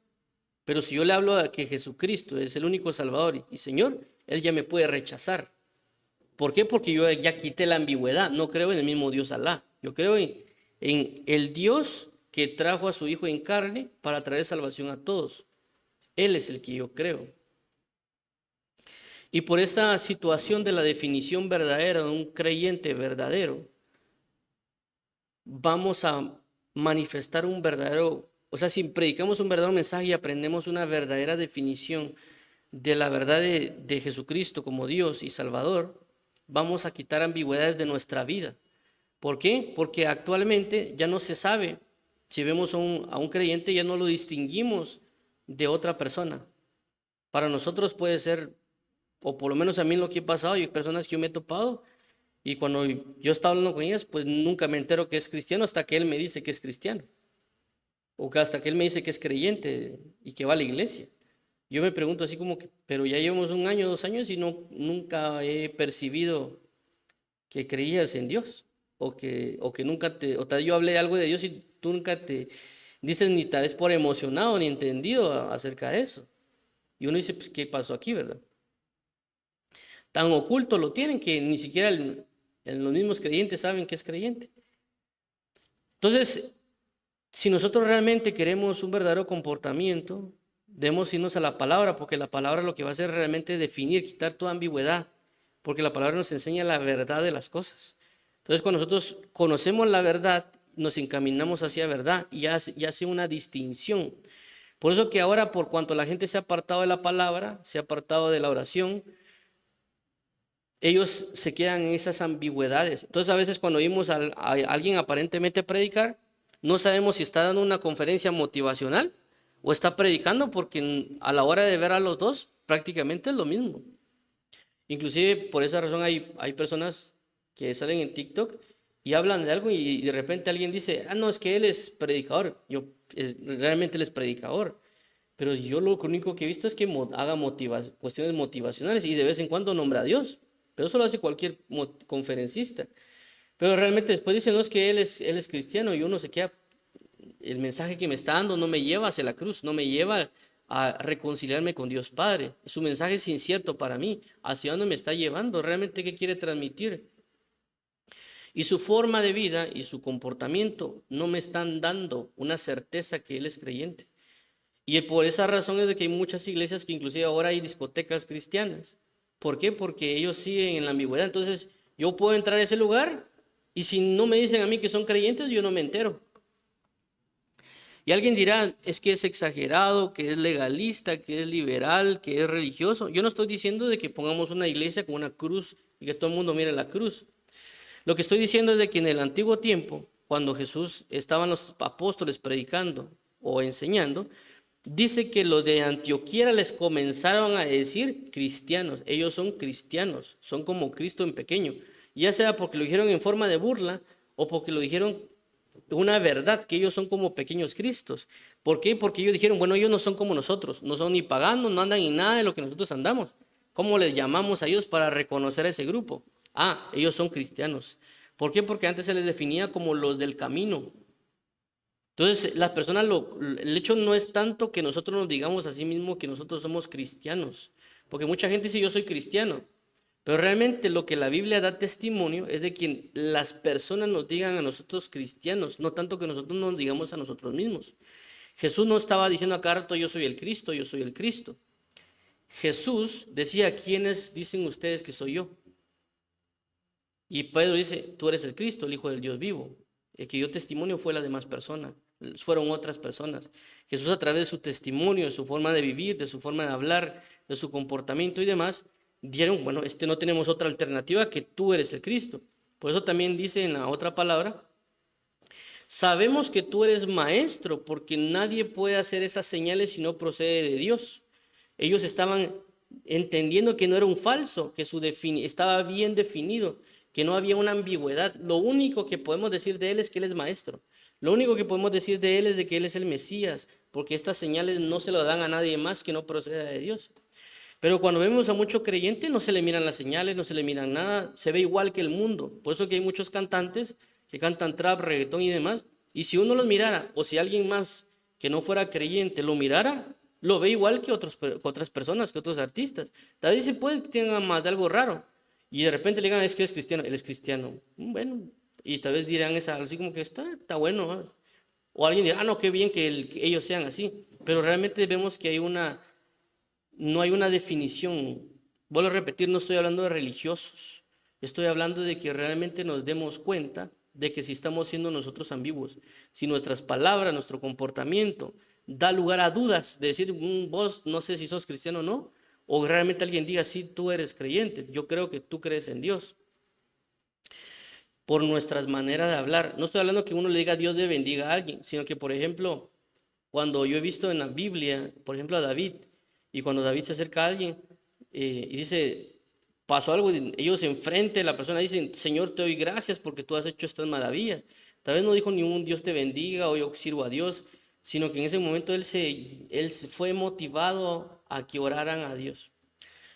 Pero si yo le hablo a que Jesucristo es el único Salvador y Señor, él ya me puede rechazar. ¿Por qué? Porque yo ya quité la ambigüedad. No creo en el mismo Dios Alá. Yo creo en el Dios que trajo a su Hijo en carne para traer salvación a todos. Él es el que yo creo. Y por esta situación de la definición verdadera de un creyente verdadero, vamos a manifestar un verdadero, o sea, si predicamos un verdadero mensaje y aprendemos una verdadera definición de la verdad de Jesucristo como Dios y Salvador, vamos a quitar ambigüedades de nuestra vida. ¿Por qué? Porque actualmente ya no se sabe, si vemos a un creyente ya no lo distinguimos de otra persona. Para nosotros puede ser, o por lo menos a mí lo que he pasado, hay personas que yo me he topado y cuando yo estaba hablando con ellas, pues nunca me entero que es cristiano hasta que él me dice que es cristiano. O que hasta que él me dice que es creyente y que va a la iglesia. Yo me pregunto así como que, pero ya llevamos 1 año, 2 años y nunca he percibido que creías en Dios. O que nunca tal yo hablé algo de Dios y tú nunca te dices ni tal vez por emocionado ni entendido acerca de eso. Y uno dice, pues, ¿qué pasó aquí, verdad? Tan oculto lo tienen que ni siquiera los mismos creyentes saben que es creyente. Entonces, si nosotros realmente queremos un verdadero comportamiento, debemos irnos a la palabra, porque la palabra lo que va a hacer realmente es definir, quitar toda ambigüedad, porque la palabra nos enseña la verdad de las cosas. Entonces, cuando nosotros conocemos la verdad, nos encaminamos hacia verdad y hace una distinción. Por eso que ahora, por cuanto la gente se ha apartado de la palabra, se ha apartado de la oración, ellos se quedan en esas ambigüedades. Entonces, a veces cuando oímos a alguien aparentemente predicar, no sabemos si está dando una conferencia motivacional o está predicando, porque a la hora de ver a los dos, prácticamente es lo mismo. Inclusive, por esa razón hay personas que salen en TikTok y hablan de algo y de repente alguien dice, no, es que él es predicador. Realmente él es predicador. Pero yo lo único que he visto es que haga cuestiones motivacionales y de vez en cuando nombra a Dios. Pero eso lo hace cualquier conferencista. Pero realmente después dice, no, es que él es cristiano y uno se queda, el mensaje que me está dando no me lleva hacia la cruz, no me lleva a reconciliarme con Dios Padre. Su mensaje es incierto para mí. ¿Hacia dónde me está llevando? ¿Realmente qué quiere transmitir? Y su forma de vida y su comportamiento no me están dando una certeza que él es creyente. Y por esa razón es de que hay muchas iglesias que inclusive ahora hay discotecas cristianas. ¿Por qué? Porque ellos siguen en la ambigüedad. Entonces yo puedo entrar a ese lugar Y si no me dicen a mí que son creyentes, yo no me entero. Y alguien dirá, es que es exagerado, que es legalista, que es liberal, que es religioso. Yo no estoy diciendo de que pongamos una iglesia con una cruz y que todo el mundo mire la cruz. Lo que estoy diciendo es de que en el antiguo tiempo, cuando Jesús estaban los apóstoles predicando o enseñando, dice que los de Antioquía les comenzaron a decir cristianos. Ellos son cristianos, son como Cristo en pequeño. Ya sea porque lo dijeron en forma de burla o porque lo dijeron una verdad, que ellos son como pequeños Cristos. ¿Por qué? Porque ellos dijeron, bueno, ellos no son como nosotros, no son ni paganos, no andan en nada de lo que nosotros andamos. ¿Cómo les llamamos a ellos para reconocer a ese grupo? Ah, ellos son cristianos. ¿Por qué? Porque antes se les definía como los del camino. Entonces, las personas, el hecho no es tanto que nosotros nos digamos a sí mismos que nosotros somos cristianos, porque mucha gente dice yo soy cristiano, pero realmente lo que la Biblia da testimonio es de que las personas nos digan a nosotros cristianos, no tanto que nosotros nos digamos a nosotros mismos. Jesús no estaba diciendo a cada rato yo soy el Cristo, yo soy el Cristo. Jesús decía, ¿quiénes dicen ustedes que soy yo? Y Pedro dice, tú eres el Cristo, el Hijo del Dios vivo. El que dio testimonio fue las demás personas, fueron otras personas. Jesús a través de su testimonio, de su forma de vivir, de su forma de hablar, de su comportamiento y demás, dieron, bueno, no tenemos otra alternativa que tú eres el Cristo. Por eso también dice en la otra palabra, sabemos que tú eres maestro, porque nadie puede hacer esas señales si no procede de Dios. Ellos estaban entendiendo que no era un falso, que estaba bien definido, que no había una ambigüedad. Lo único que podemos decir de él es que él es maestro. Lo único que podemos decir de él es de que él es el Mesías, porque estas señales no se lo dan a nadie más que no proceda de Dios. Pero cuando vemos a mucho creyente no se le miran las señales, no se le miran nada, se ve igual que el mundo. Por eso que hay muchos cantantes que cantan trap, reggaetón y demás. Y si uno los mirara, o si alguien más que no fuera creyente lo mirara, lo ve igual que otras personas, que otros artistas. Tal vez se puede que tengan más de algo raro. Y de repente le digan, es que es cristiano, él es cristiano. Bueno, y tal vez dirán así como que está bueno, ¿no? O alguien dirá, no, qué bien que ellos sean así. Pero realmente vemos que no hay una definición. Vuelvo a repetir, no estoy hablando de religiosos. Estoy hablando de que realmente nos demos cuenta de que si estamos siendo nosotros ambiguos, si nuestras palabras, nuestro comportamiento da lugar a dudas de decir, vos no sé si sos cristiano o no, o realmente alguien diga, sí, tú eres creyente, yo creo que tú crees en Dios. Por nuestras maneras de hablar. No estoy hablando que uno le diga Dios le bendiga a alguien, sino que, por ejemplo, cuando yo he visto en la Biblia, por ejemplo, a David, y cuando David se acerca a alguien y dice, pasó algo, ellos enfrente, la persona dice, Señor, te doy gracias porque tú has hecho estas maravillas. Tal vez no dijo ni un Dios te bendiga o yo sirvo a Dios, sino que en ese momento él fue motivado a que oraran a Dios.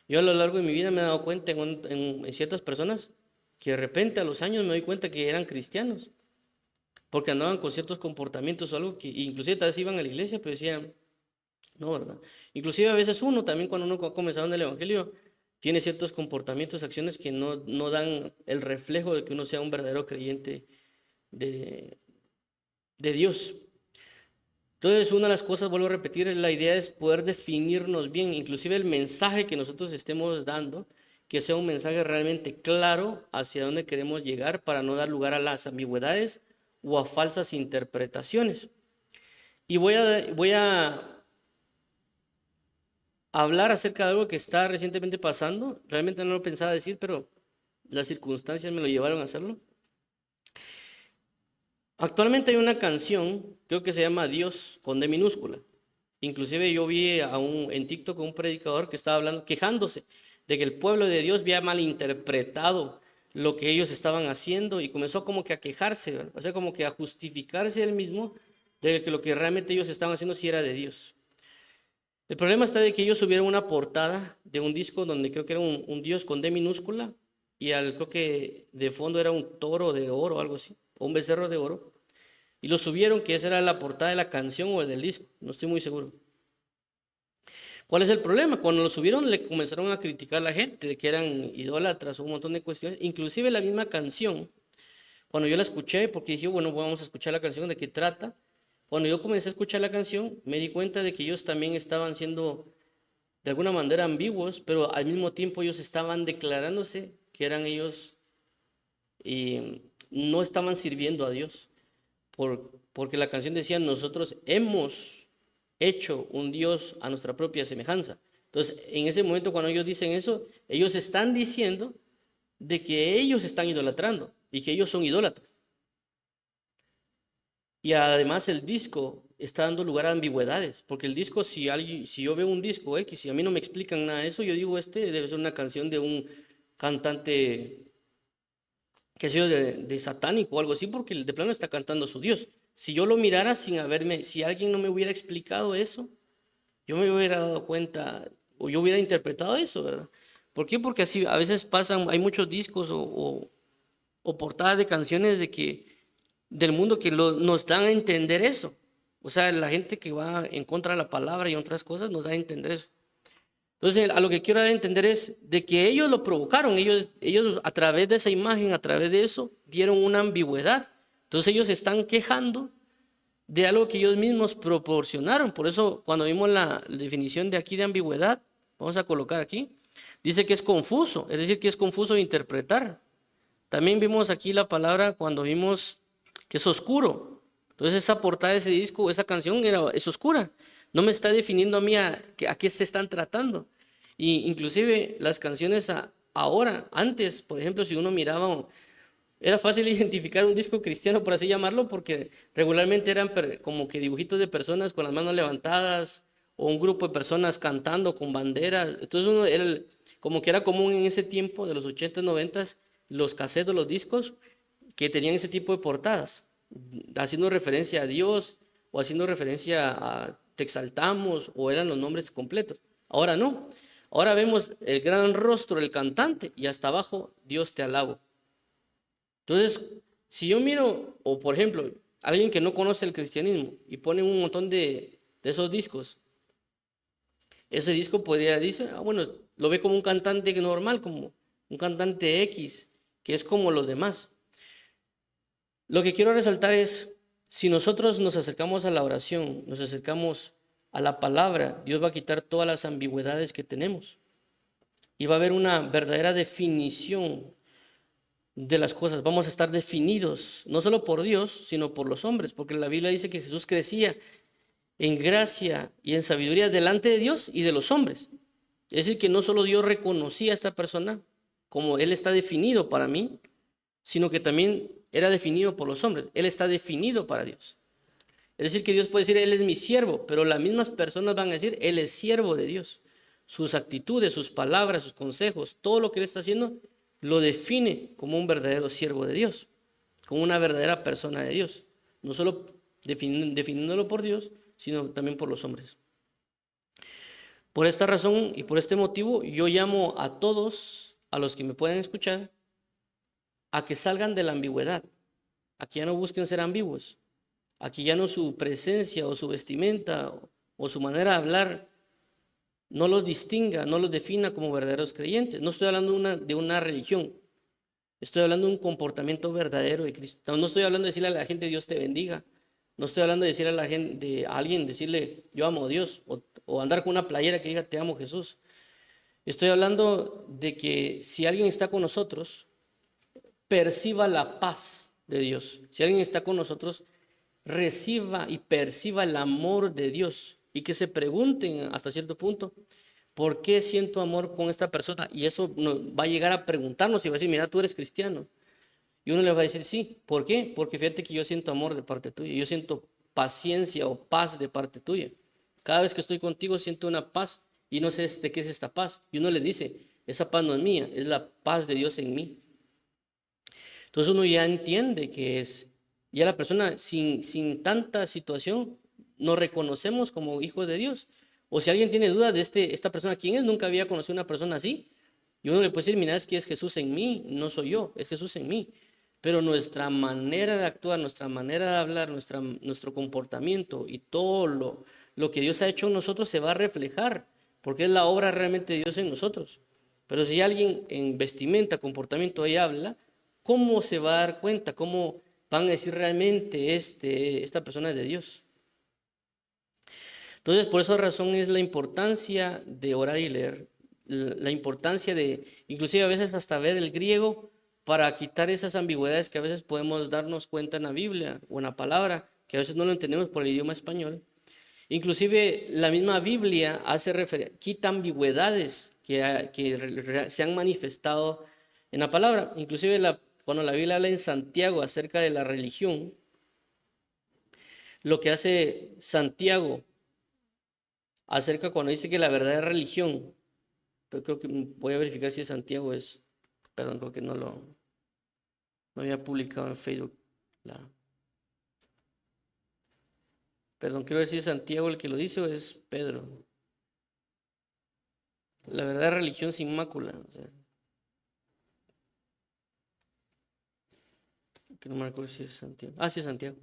Yo a lo largo de mi vida me he dado cuenta en ciertas personas que de repente a los años me doy cuenta que eran cristianos, porque andaban con ciertos comportamientos o algo que inclusive tal vez iban a la iglesia, pero decían, no, ¿verdad? Inclusive a veces uno también cuando uno ha comenzado en el Evangelio tiene ciertos comportamientos, acciones que no dan el reflejo de que uno sea un verdadero creyente de, de Dios. Entonces, una de las cosas, vuelvo a repetir, la idea es poder definirnos bien, inclusive el mensaje que nosotros estemos dando, que sea un mensaje realmente claro hacia dónde queremos llegar para no dar lugar a las ambigüedades o a falsas interpretaciones. Y voy a hablar acerca de algo que está recientemente pasando. Realmente no lo pensaba decir, pero las circunstancias me lo llevaron a hacerlo. Actualmente hay una canción, creo que se llama Dios con D minúscula. Inclusive yo vi en TikTok a un predicador que estaba hablando, quejándose de que el pueblo de Dios había malinterpretado lo que ellos estaban haciendo y comenzó como que a quejarse, ¿verdad? O sea, como que a justificarse él mismo de que lo que realmente ellos estaban haciendo sí era de Dios. El problema está de que ellos subieron una portada de un disco donde creo que era un Dios con D minúscula y creo que de fondo era un toro de oro o algo así, o un becerro de oro. Y lo subieron que esa era la portada de la canción o del disco, no estoy muy seguro. ¿Cuál es el problema? Cuando lo subieron le comenzaron a criticar a la gente de que eran idólatras o un montón de cuestiones. Inclusive la misma canción, cuando yo la escuché, porque dije, bueno, vamos a escuchar la canción de qué trata. Cuando yo comencé a escuchar la canción, me di cuenta de que ellos también estaban siendo de alguna manera ambiguos, pero al mismo tiempo ellos estaban declarándose que eran ellos no estaban sirviendo a Dios, porque la canción decía, nosotros hemos hecho un Dios a nuestra propia semejanza. Entonces, en ese momento cuando ellos dicen eso, ellos están diciendo de que ellos están idolatrando y que ellos son idólatras. Y además el disco está dando lugar a ambigüedades, porque el disco, si yo veo un disco X, si a mí no me explican nada de eso, yo digo, este debe ser una canción de un cantante, qué sé yo, de satánico o algo así, porque de plano está cantando a su Dios. Si yo lo mirara sin haberme, si alguien no me hubiera explicado eso, yo me hubiera dado cuenta, o yo hubiera interpretado eso, ¿verdad? ¿Por qué? Porque así a veces pasan, hay muchos discos o portadas de canciones del mundo que nos dan a entender eso. O sea, la gente que va en contra de la palabra y otras cosas nos da a entender eso. Entonces, a lo que quiero dar a entender es de que ellos lo provocaron, ellos a través de esa imagen, a través de eso, dieron una ambigüedad. Entonces ellos se están quejando de algo que ellos mismos proporcionaron. Por eso, cuando vimos la definición de aquí de ambigüedad, vamos a colocar aquí, dice que es confuso, es decir, que es confuso de interpretar. También vimos aquí la palabra cuando vimos que es oscuro. Entonces esa portada de ese disco, esa canción es oscura. No me está definiendo a mí a qué se están tratando. Y inclusive las canciones ahora, antes, por ejemplo, si uno miraba, era fácil identificar un disco cristiano, por así llamarlo, porque regularmente eran como que dibujitos de personas con las manos levantadas o un grupo de personas cantando con banderas. Entonces uno como que era común en ese tiempo de los 80s, 90s, los cassettes, los discos, que tenían ese tipo de portadas, haciendo referencia a Dios o haciendo referencia a te exaltamos o eran los nombres completos. Ahora no. Ahora vemos el gran rostro del cantante y hasta abajo Dios te alabo. Entonces, si yo miro, o por ejemplo, alguien que no conoce el cristianismo y pone un montón de esos discos, ese disco podría decir, bueno, lo ve como un cantante normal, como un cantante X, que es como los demás. Lo que quiero resaltar es, si nosotros nos acercamos a la oración, nos acercamos a la palabra, Dios va a quitar todas las ambigüedades que tenemos. Y va a haber una verdadera definición de las cosas. Vamos a estar definidos, no solo por Dios, sino por los hombres, porque la Biblia dice que Jesús crecía en gracia y en sabiduría delante de Dios y de los hombres. Es decir, que no solo Dios reconocía a esta persona como Él está definido para mí, sino que también era definido por los hombres. Él está definido para Dios. Es decir, que Dios puede decir, Él es mi siervo, pero las mismas personas van a decir, Él es siervo de Dios. Sus actitudes, sus palabras, sus consejos, todo lo que Él está haciendo, lo define como un verdadero siervo de Dios, como una verdadera persona de Dios. No solo definiéndolo por Dios, sino también por los hombres. Por esta razón y por este motivo, yo llamo a todos, a los que me pueden escuchar, a que salgan de la ambigüedad, a que ya no busquen ser ambiguos, a que ya no su presencia o su vestimenta o su manera de hablar no los distinga, no los defina como verdaderos creyentes. No estoy hablando de una religión, estoy hablando de un comportamiento verdadero de Cristo. No estoy hablando de decirle a la gente Dios te bendiga, no estoy hablando de decirle a la gente, a alguien decirle yo amo a Dios o andar con una playera que diga te amo Jesús. Estoy hablando de que si alguien está con nosotros, perciba la paz de Dios. Si alguien está con nosotros, reciba y perciba el amor de Dios y que se pregunten hasta cierto punto, ¿por qué siento amor con esta persona? Y eso va a llegar a preguntarnos y va a decir, mira, tú eres cristiano. Y uno le va a decir, sí, ¿por qué? Porque fíjate que yo siento amor de parte tuya, yo siento paciencia o paz de parte tuya. Cada vez que estoy contigo siento una paz y no sé de qué es esta paz. Y uno le dice, esa paz no es mía, es la paz de Dios en mí. Entonces uno ya entiende que ya la persona sin tanta situación nos reconocemos como hijos de Dios. O si alguien tiene dudas de esta persona, ¿quién es? Nunca había conocido a una persona así. Y uno le puede decir, mira, es que es Jesús en mí, no soy yo, es Jesús en mí. Pero nuestra manera de actuar, nuestra manera de hablar, nuestro comportamiento y todo lo que Dios ha hecho en nosotros se va a reflejar, porque es la obra realmente de Dios en nosotros. Pero si alguien en vestimenta, comportamiento ahí habla, ¿cómo se va a dar cuenta? ¿Cómo van a decir realmente esta persona es de Dios? Entonces, por esa razón es la importancia de orar y leer, la importancia de, inclusive a veces hasta ver el griego para quitar esas ambigüedades que a veces podemos darnos cuenta en la Biblia o en la palabra, que a veces no lo entendemos por el idioma español. Inclusive la misma Biblia quita ambigüedades que se han manifestado en la palabra. Inclusive cuando la Biblia habla en Santiago acerca de la religión, lo que hace Santiago acerca cuando dice que la verdadera religión, pero creo que voy a verificar si Santiago es, perdón, creo que no había publicado en Facebook. Perdón, quiero decir Santiago el que lo dice o es Pedro. La verdadera religión sin mácula. O sea, que no me acuerdo si es Santiago. Sí es Santiago.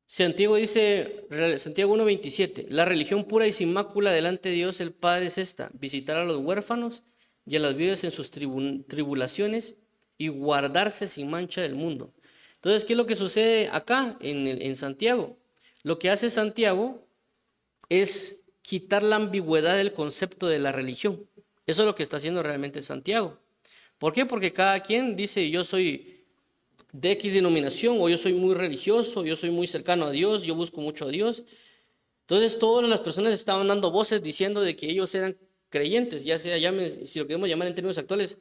Santiago dice, Santiago 1:27, la religión pura y sin mácula delante de Dios el Padre es esta: visitar a los huérfanos y a las viudas en sus tribulaciones y guardarse sin mancha del mundo. Entonces, ¿qué es lo que sucede acá en Santiago? Lo que hace Santiago es quitar la ambigüedad del concepto de la religión. Eso es lo que está haciendo realmente Santiago. ¿Por qué? Porque cada quien dice, yo soy de X denominación, o yo soy muy religioso, yo soy muy cercano a Dios, yo busco mucho a Dios. Entonces todas las personas estaban dando voces diciendo de que ellos eran creyentes, ya sea, si lo queremos llamar en términos actuales,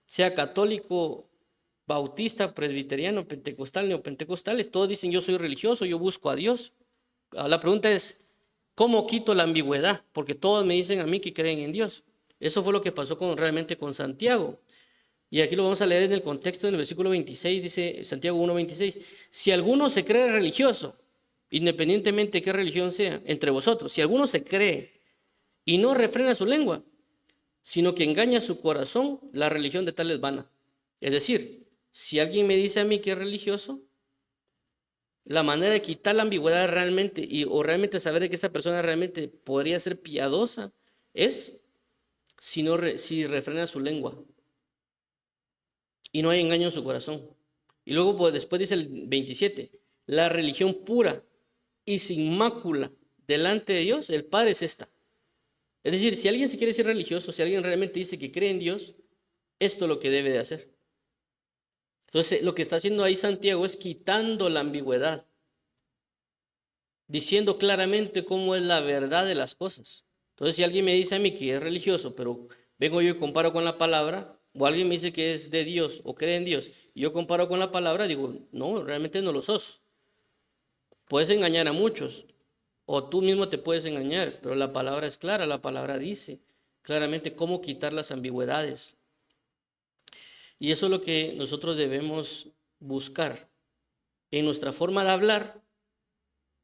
sea católico, bautista, presbiteriano, pentecostal, neopentecostales, todos dicen yo soy religioso, yo busco a Dios. La pregunta es, ¿cómo quito la ambigüedad? Porque todos me dicen a mí que creen en Dios. Eso fue lo que pasó realmente con Santiago. Y aquí lo vamos a leer en el contexto, en el versículo 26, dice Santiago 1:26. Si alguno se cree religioso, independientemente de qué religión sea, entre vosotros, si alguno se cree y no refrena su lengua, sino que engaña su corazón, la religión de tal es vana. Es decir, si alguien me dice a mí que es religioso, la manera de quitar la ambigüedad realmente o realmente saber de que esa persona realmente podría ser piadosa es si refrena su lengua y no hay engaño en su corazón. Y luego pues, después dice el 27, la religión pura y sin mácula delante de Dios, el Padre es esta. Es decir, si alguien se quiere ser religioso, si alguien realmente dice que cree en Dios, esto es lo que debe de hacer. Entonces, lo que está haciendo ahí Santiago es quitando la ambigüedad, diciendo claramente cómo es la verdad de las cosas. Entonces, si alguien me dice a mí que es religioso, pero vengo yo y comparo con la palabra, o alguien me dice que es de Dios o cree en Dios, y yo comparo con la palabra, digo, no, realmente no lo sos. Puedes engañar a muchos, o tú mismo te puedes engañar, pero la palabra es clara, la palabra dice claramente cómo quitar las ambigüedades. Y eso es lo que nosotros debemos buscar en nuestra forma de hablar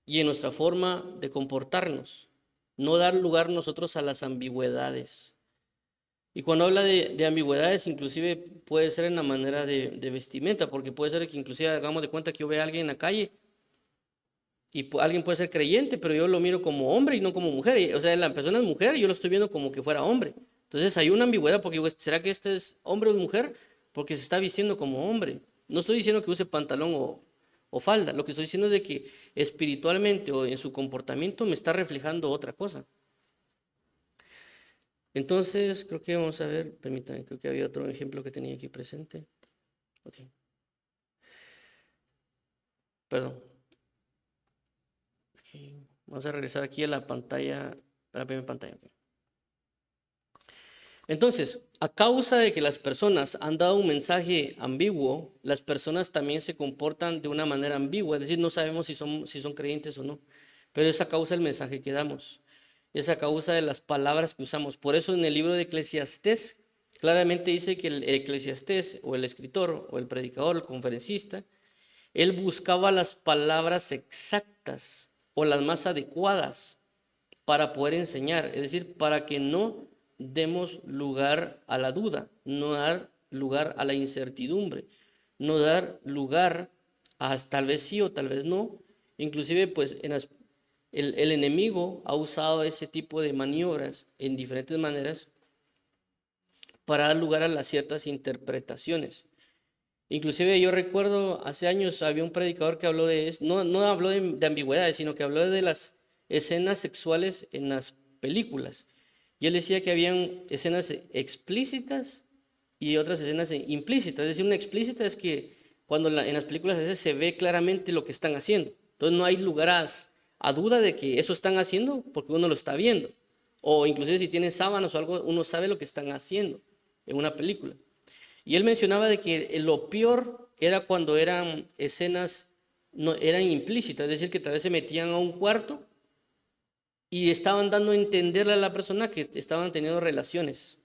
y en nuestra forma de comportarnos. No dar lugar nosotros a las ambigüedades. Y cuando habla de ambigüedades, inclusive puede ser en la manera de vestimenta, porque puede ser que inclusive hagamos de cuenta que yo vea a alguien en la calle y alguien puede ser creyente, pero yo lo miro como hombre y no como mujer. O sea, la persona es mujer y yo lo estoy viendo como que fuera hombre. Entonces hay una ambigüedad porque digo, ¿será que este es hombre o mujer? Porque se está vistiendo como hombre. No estoy diciendo que use pantalón o falda. Lo que estoy diciendo es de que espiritualmente o en su comportamiento me está reflejando otra cosa. Entonces, creo que vamos a ver, permítanme, creo que había otro ejemplo que tenía aquí presente. Okay. Perdón. Okay. Vamos a regresar aquí a la pantalla, a la primera pantalla. Entonces, a causa de que las personas han dado un mensaje ambiguo, las personas también se comportan de una manera ambigua, es decir, no sabemos si son creyentes o no, pero es a causa del mensaje que damos, es a causa de las palabras que usamos. Por eso en el libro de Eclesiastés claramente dice que el Eclesiastés o el escritor o el predicador, el conferencista, él buscaba las palabras exactas o las más adecuadas para poder enseñar, es decir, para que no demos lugar a la duda, no dar lugar a la incertidumbre, no dar lugar a tal vez sí o tal vez no. Inclusive pues el enemigo ha usado ese tipo de maniobras en diferentes maneras para dar lugar a las ciertas interpretaciones. Inclusive yo recuerdo hace años había un predicador que habló de eso, no habló de ambigüedades, sino que habló de las escenas sexuales en las películas. Y él decía que habían escenas explícitas y otras escenas implícitas. Es decir, una explícita es que cuando en las películas a veces se ve claramente lo que están haciendo. Entonces no hay lugar a duda de que eso están haciendo porque uno lo está viendo. O inclusive si tienen sábanas o algo, uno sabe lo que están haciendo en una película. Y él mencionaba de que lo peor era cuando eran escenas, no, eran implícitas, es decir, que tal vez se metían a un cuarto y estaban dando a entenderle a la persona que estaban teniendo relaciones.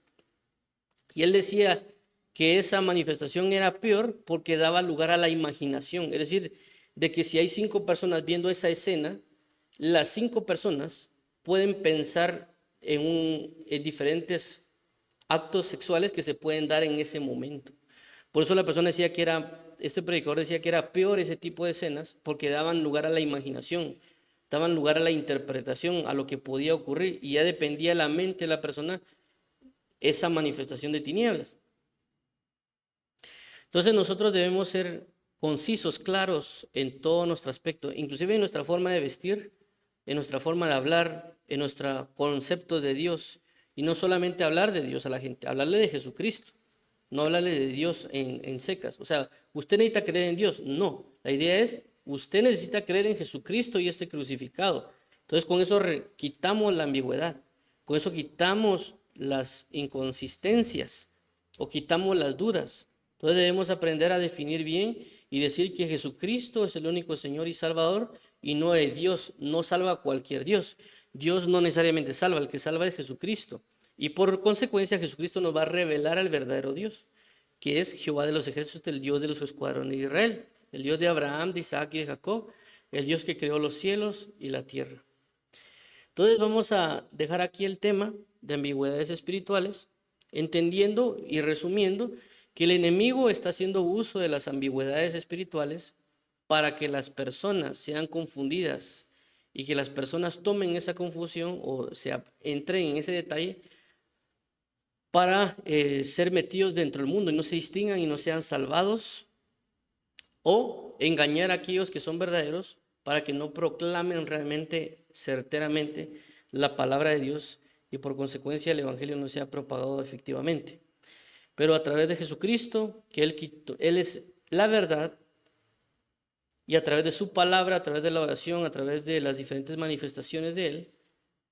Y él decía que esa manifestación era peor porque daba lugar a la imaginación, es decir, de que si hay 5 personas viendo esa escena, las 5 personas pueden pensar en diferentes actos sexuales que se pueden dar en ese momento. Por eso la persona decía que este predicador decía que era peor ese tipo de escenas porque daban lugar a la imaginación, daban lugar a la interpretación, a lo que podía ocurrir y ya dependía de la mente de la persona esa manifestación de tinieblas. Entonces nosotros debemos ser concisos, claros en todo nuestro aspecto, inclusive en nuestra forma de vestir, en nuestra forma de hablar, en nuestro concepto de Dios. Y no solamente hablar de Dios a la gente, hablarle de Jesucristo, no hablarle de Dios en secas. O sea, usted necesita creer en Dios. No, la idea es, usted necesita creer en Jesucristo y este crucificado. Entonces con eso quitamos la ambigüedad, con eso quitamos las inconsistencias o quitamos las dudas. Entonces debemos aprender a definir bien y decir que Jesucristo es el único Señor y Salvador y no es Dios, no salva a cualquier Dios. Dios no necesariamente salva, el que salva es Jesucristo. Y por consecuencia Jesucristo nos va a revelar al verdadero Dios, que es Jehová de los ejércitos, el Dios de los escuadrones de Israel, el Dios de Abraham, de Isaac y de Jacob, el Dios que creó los cielos y la tierra. Entonces vamos a dejar aquí el tema de ambigüedades espirituales, entendiendo y resumiendo que el enemigo está haciendo uso de las ambigüedades espirituales para que las personas sean confundidas y que las personas tomen esa confusión o se entren en ese detalle para ser metidos dentro del mundo y no se distingan y no sean salvados, o engañar a aquellos que son verdaderos para que no proclamen realmente, certeramente, la palabra de Dios y por consecuencia el Evangelio no sea propagado efectivamente. Pero a través de Jesucristo, que Él es la verdad, y a través de su palabra, a través de la oración, a través de las diferentes manifestaciones de Él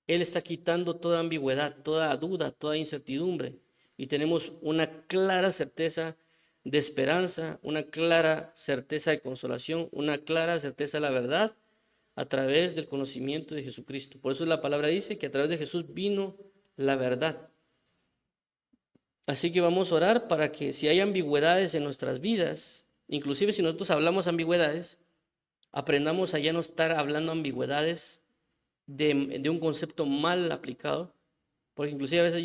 está quitando toda ambigüedad, toda duda, toda incertidumbre. Y tenemos una clara certeza de esperanza, una clara certeza de consolación, una clara certeza de la verdad a través del conocimiento de Jesucristo. Por eso la palabra dice que a través de Jesús vino la verdad. Así que vamos a orar para que si hay ambigüedades en nuestras vidas, inclusive si nosotros hablamos ambigüedades, aprendamos a ya no estar hablando ambigüedades de un concepto mal aplicado, porque inclusive a veces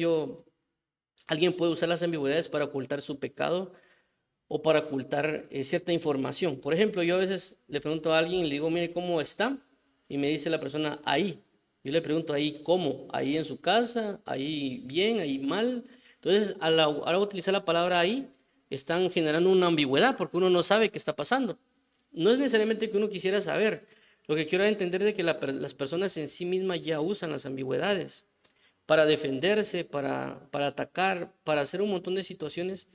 alguien puede usar las ambigüedades para ocultar su pecado o para ocultar cierta información. Por ejemplo, yo a veces le pregunto a alguien y le digo, mire, ¿cómo está? Y me dice la persona, ahí. Yo le pregunto, ¿ahí cómo? ¿Ahí en su casa? ¿Ahí bien? ¿Ahí mal? Entonces, al utilizar la palabra ahí, están generando una ambigüedad porque uno no sabe qué está pasando. No es necesariamente que uno quisiera saber. Lo que quiero entender es que las personas en sí mismas ya usan las ambigüedades para defenderse, para atacar, para hacer un montón de situaciones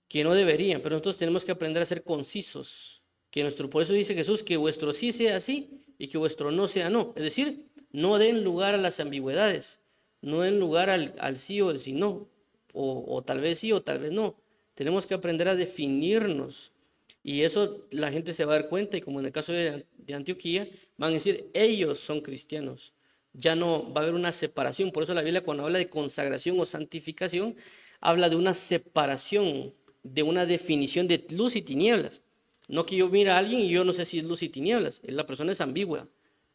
que no deberían. Pero nosotros tenemos que aprender a ser concisos. Por eso dice Jesús que vuestro sí sea sí y que vuestro no sea no. Es decir, no den lugar a las ambigüedades. No den lugar al sí o al sí no. O tal vez sí o tal vez no. Tenemos que aprender a definirnos. Y eso la gente se va a dar cuenta, y como en el caso de Antioquía, van a decir, ellos son cristianos. Ya no va a haber una separación. Por eso la Biblia, cuando habla de consagración o santificación, habla de una separación, de una definición de luz y tinieblas. No que yo mire a alguien y yo no sé si es luz y tinieblas. La persona es ambigua,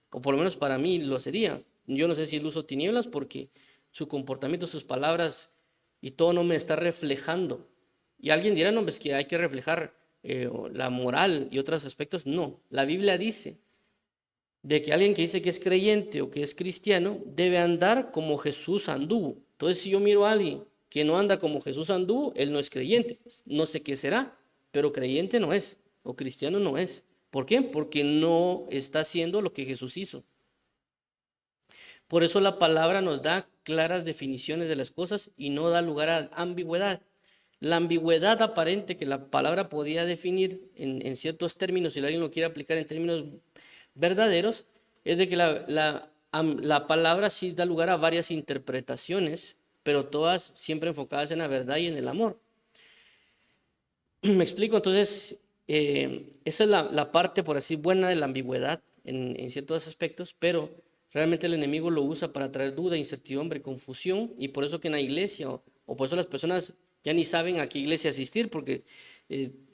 o por lo menos para mí lo sería. Yo no sé si es luz o tinieblas porque su comportamiento, sus palabras y todo no me está reflejando. Y alguien dirá, no, es que hay que reflejar la moral y otros aspectos. No, la Biblia dice de que alguien que dice que es creyente o que es cristiano debe andar como Jesús anduvo. Entonces, si yo miro a alguien que no anda como Jesús anduvo, él no es creyente. No sé qué será, pero creyente no es, o cristiano no es. ¿Por qué? Porque no está haciendo lo que Jesús hizo. Por eso la palabra nos da claras definiciones de las cosas y no da lugar a ambigüedad. La ambigüedad aparente que la palabra podía definir en ciertos términos, si alguien lo quiere aplicar en términos verdaderos, es de que la palabra sí da lugar a varias interpretaciones, pero todas siempre enfocadas en la verdad y en el amor. Me explico, entonces, esa es la parte, por así, buena de la ambigüedad en ciertos aspectos, pero realmente el enemigo lo usa para traer duda, incertidumbre, confusión, y por eso que en la iglesia, o por eso las personas ya ni saben a qué iglesia asistir, porque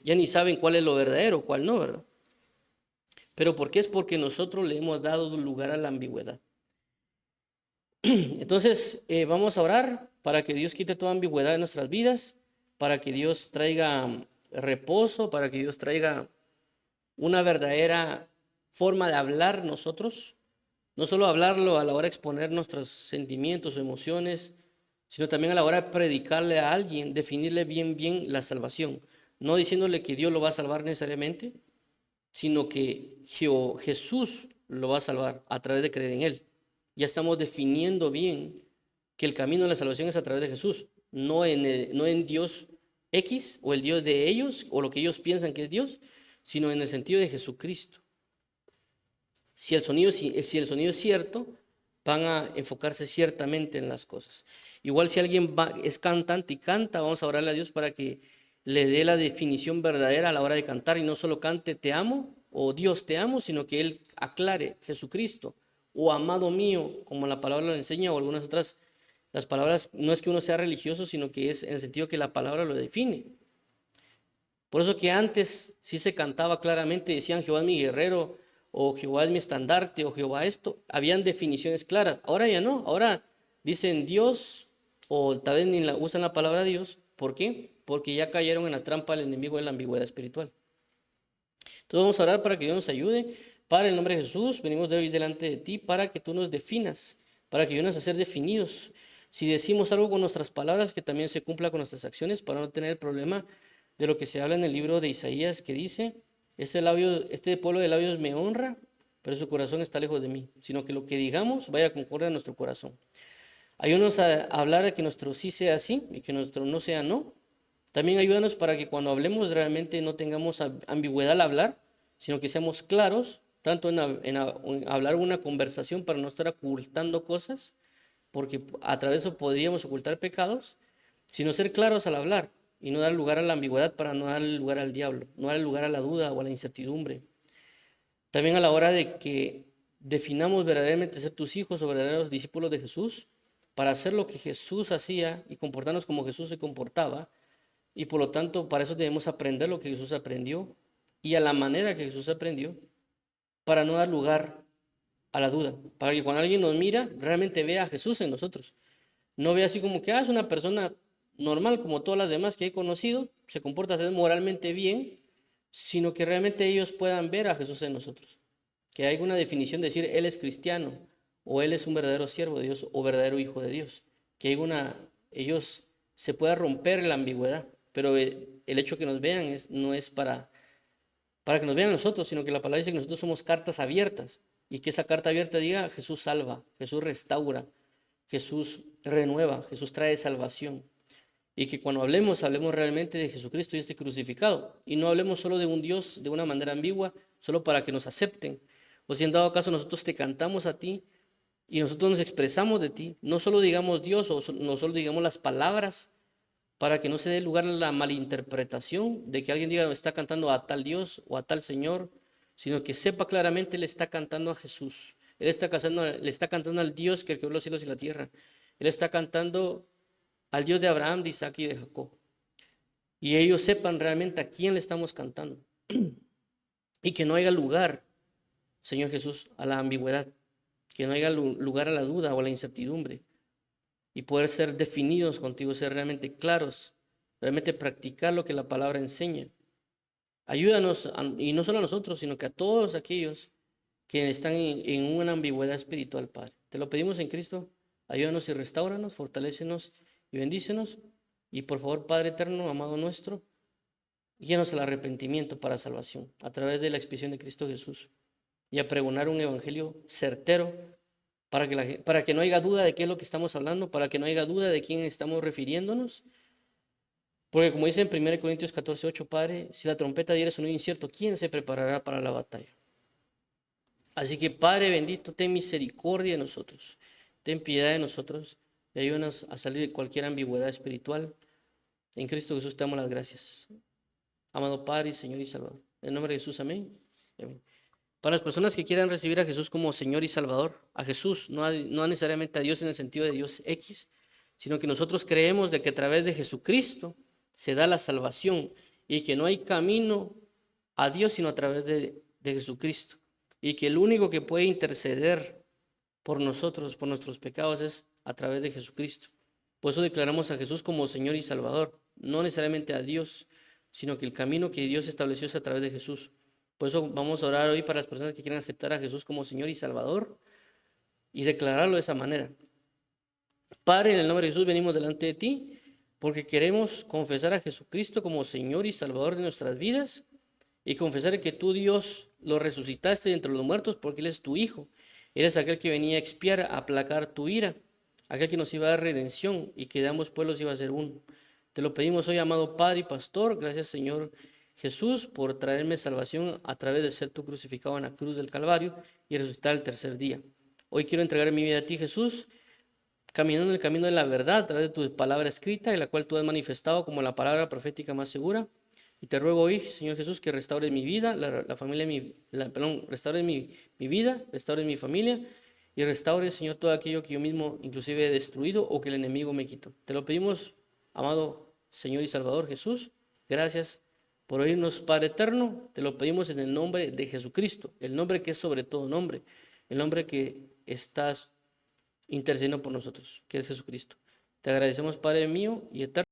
ya ni saben cuál es lo verdadero, cuál no, ¿verdad? ¿Pero por qué? Es porque nosotros le hemos dado lugar a la ambigüedad. Entonces, vamos a orar para que Dios quite toda ambigüedad de nuestras vidas, para que Dios traiga reposo, para que Dios traiga una verdadera forma de hablar nosotros, no solo hablarlo a la hora de exponer nuestros sentimientos o emociones, sino también a la hora de predicarle a alguien, definirle bien la salvación, no diciéndole que Dios lo va a salvar necesariamente, sino que Jesús lo va a salvar a través de creer en Él. Ya estamos definiendo bien que el camino de la salvación es a través de Jesús, no en Dios X o el Dios de ellos o lo que ellos piensan que es Dios, sino en el sentido de Jesucristo. Si el sonido es cierto, van a enfocarse ciertamente en las cosas. Igual si alguien es cantante y canta, vamos a orarle a Dios para que le dé la definición verdadera a la hora de cantar y no solo cante te amo o Dios te amo, sino que Él aclare Jesucristo o amado mío, como la palabra lo enseña, o algunas otras. Las palabras no es que uno sea religioso, sino que es en el sentido que la palabra lo define. Por eso que antes sí se cantaba claramente, decían Jehová es mi guerrero, o Jehová es mi estandarte, o Jehová esto. Habían definiciones claras. Ahora ya no. Ahora dicen Dios, o tal vez ni usan la palabra Dios. ¿Por qué? Porque ya cayeron en la trampa del enemigo de la ambigüedad espiritual. Entonces vamos a orar para que Dios nos ayude. Padre, en el nombre de Jesús, venimos de hoy delante de ti para que tú nos definas, para que ayúdanos a ser definidos. Si decimos algo con nuestras palabras, que también se cumpla con nuestras acciones, para no tener problema de lo que se habla en el libro de Isaías, que dice, este pueblo de labios me honra, pero su corazón está lejos de mí, sino que lo que digamos vaya concorde a nuestro corazón. Ayúdanos a hablar a que nuestro sí sea sí y que nuestro no sea no. También ayúdanos para que cuando hablemos realmente no tengamos ambigüedad al hablar, sino que seamos claros, tanto en hablar una conversación para no estar ocultando cosas, porque a través de eso podríamos ocultar pecados, sino ser claros al hablar y no dar lugar a la ambigüedad para no dar lugar al diablo, no dar lugar a la duda o a la incertidumbre. También a la hora de que definamos verdaderamente ser tus hijos o verdaderos discípulos de Jesús, para hacer lo que Jesús hacía y comportarnos como Jesús se comportaba, y por lo tanto para eso debemos aprender lo que Jesús aprendió y a la manera que Jesús aprendió, para no dar lugar a la duda, para que cuando alguien nos mira realmente vea a Jesús en nosotros. No vea así como que es una persona normal como todas las demás que he conocido, se comporta moralmente bien, sino que realmente ellos puedan ver a Jesús en nosotros. Que hay una definición de decir Él es cristiano, o Él es un verdadero siervo de Dios, o verdadero hijo de Dios. Que ellos se pueda romper la ambigüedad, pero el hecho que nos vean no es para que nos vean a nosotros, sino que la palabra dice que nosotros somos cartas abiertas, y que esa carta abierta diga Jesús salva, Jesús restaura, Jesús renueva, Jesús trae salvación. Y que cuando hablemos realmente de Jesucristo y este crucificado. Y no hablemos solo de un Dios de una manera ambigua, solo para que nos acepten. O si en dado caso nosotros te cantamos a ti y nosotros nos expresamos de ti, no solo digamos Dios o no solo digamos las palabras, para que no se dé lugar a la malinterpretación de que alguien diga está cantando a tal Dios o a tal Señor, sino que sepa claramente le está cantando a Jesús. Él le está cantando al Dios que creó los cielos y la tierra. Él está cantando al Dios de Abraham, de Isaac y de Jacob. Y ellos sepan realmente a quién le estamos cantando. Y que no haya lugar, Señor Jesús, a la ambigüedad. Que no haya lugar a la duda o a la incertidumbre. Y poder ser definidos contigo, ser realmente claros, realmente practicar lo que la palabra enseña. Ayúdanos, y no solo a nosotros, sino que a todos aquellos que están en una ambigüedad espiritual, Padre. Te lo pedimos en Cristo. Ayúdanos y restauranos, fortalécenos y bendícenos. Y por favor, Padre eterno, amado nuestro, guíanos al arrepentimiento para salvación a través de la expiación de Cristo Jesús y a pregonar un evangelio certero para que no haya duda de qué es lo que estamos hablando, para que no haya duda de quién estamos refiriéndonos, Porque como dice en 1 Corintios 14:8, Padre, si la trompeta diera sonido incierto, ¿quién se preparará para la batalla? Así que Padre bendito, ten misericordia de nosotros, ten piedad de nosotros y ayúdanos a salir de cualquier ambigüedad espiritual. En Cristo Jesús te damos las gracias. Amado Padre, Señor y Salvador. En nombre de Jesús, amén. Amén. Para las personas que quieran recibir a Jesús como Señor y Salvador, a Jesús, no necesariamente a Dios en el sentido de Dios X, sino que nosotros creemos de que a través de Jesucristo se da la salvación y que no hay camino a Dios sino a través de Jesucristo. Y que el único que puede interceder por nosotros, por nuestros pecados, es a través de Jesucristo. Por eso declaramos a Jesús como Señor y Salvador, no necesariamente a Dios, sino que el camino que Dios estableció es a través de Jesús. Por eso vamos a orar hoy para las personas que quieran aceptar a Jesús como Señor y Salvador y declararlo de esa manera. Padre, en el nombre de Jesús venimos delante de ti porque queremos confesar a Jesucristo como Señor y Salvador de nuestras vidas y confesar que tú, Dios, lo resucitaste de entre los muertos porque Él es tu Hijo. Él es aquel que venía a expiar, a aplacar tu ira, aquel que nos iba a dar redención y que de ambos pueblos iba a ser uno. Te lo pedimos hoy, amado Padre y Pastor. Gracias, Señor Jesús, por traerme salvación a través de ser tú crucificado en la cruz del Calvario y resucitar el tercer día. Hoy quiero entregar mi vida a ti, Jesús, caminando en el camino de la verdad a través de tu palabra escrita, en la cual tú has manifestado como la palabra profética más segura. Y te ruego hoy, Señor Jesús, que restaures mi vida, la familia, restaures mi vida, restaures mi familia y restaures, Señor, todo aquello que yo mismo inclusive he destruido o que el enemigo me quitó. Te lo pedimos, amado Señor y Salvador Jesús. Gracias por oírnos, Padre eterno. Te lo pedimos en el nombre de Jesucristo, el nombre que es sobre todo nombre, el nombre que estás intercediendo por nosotros, que es Jesucristo. Te agradecemos, Padre mío y eterno.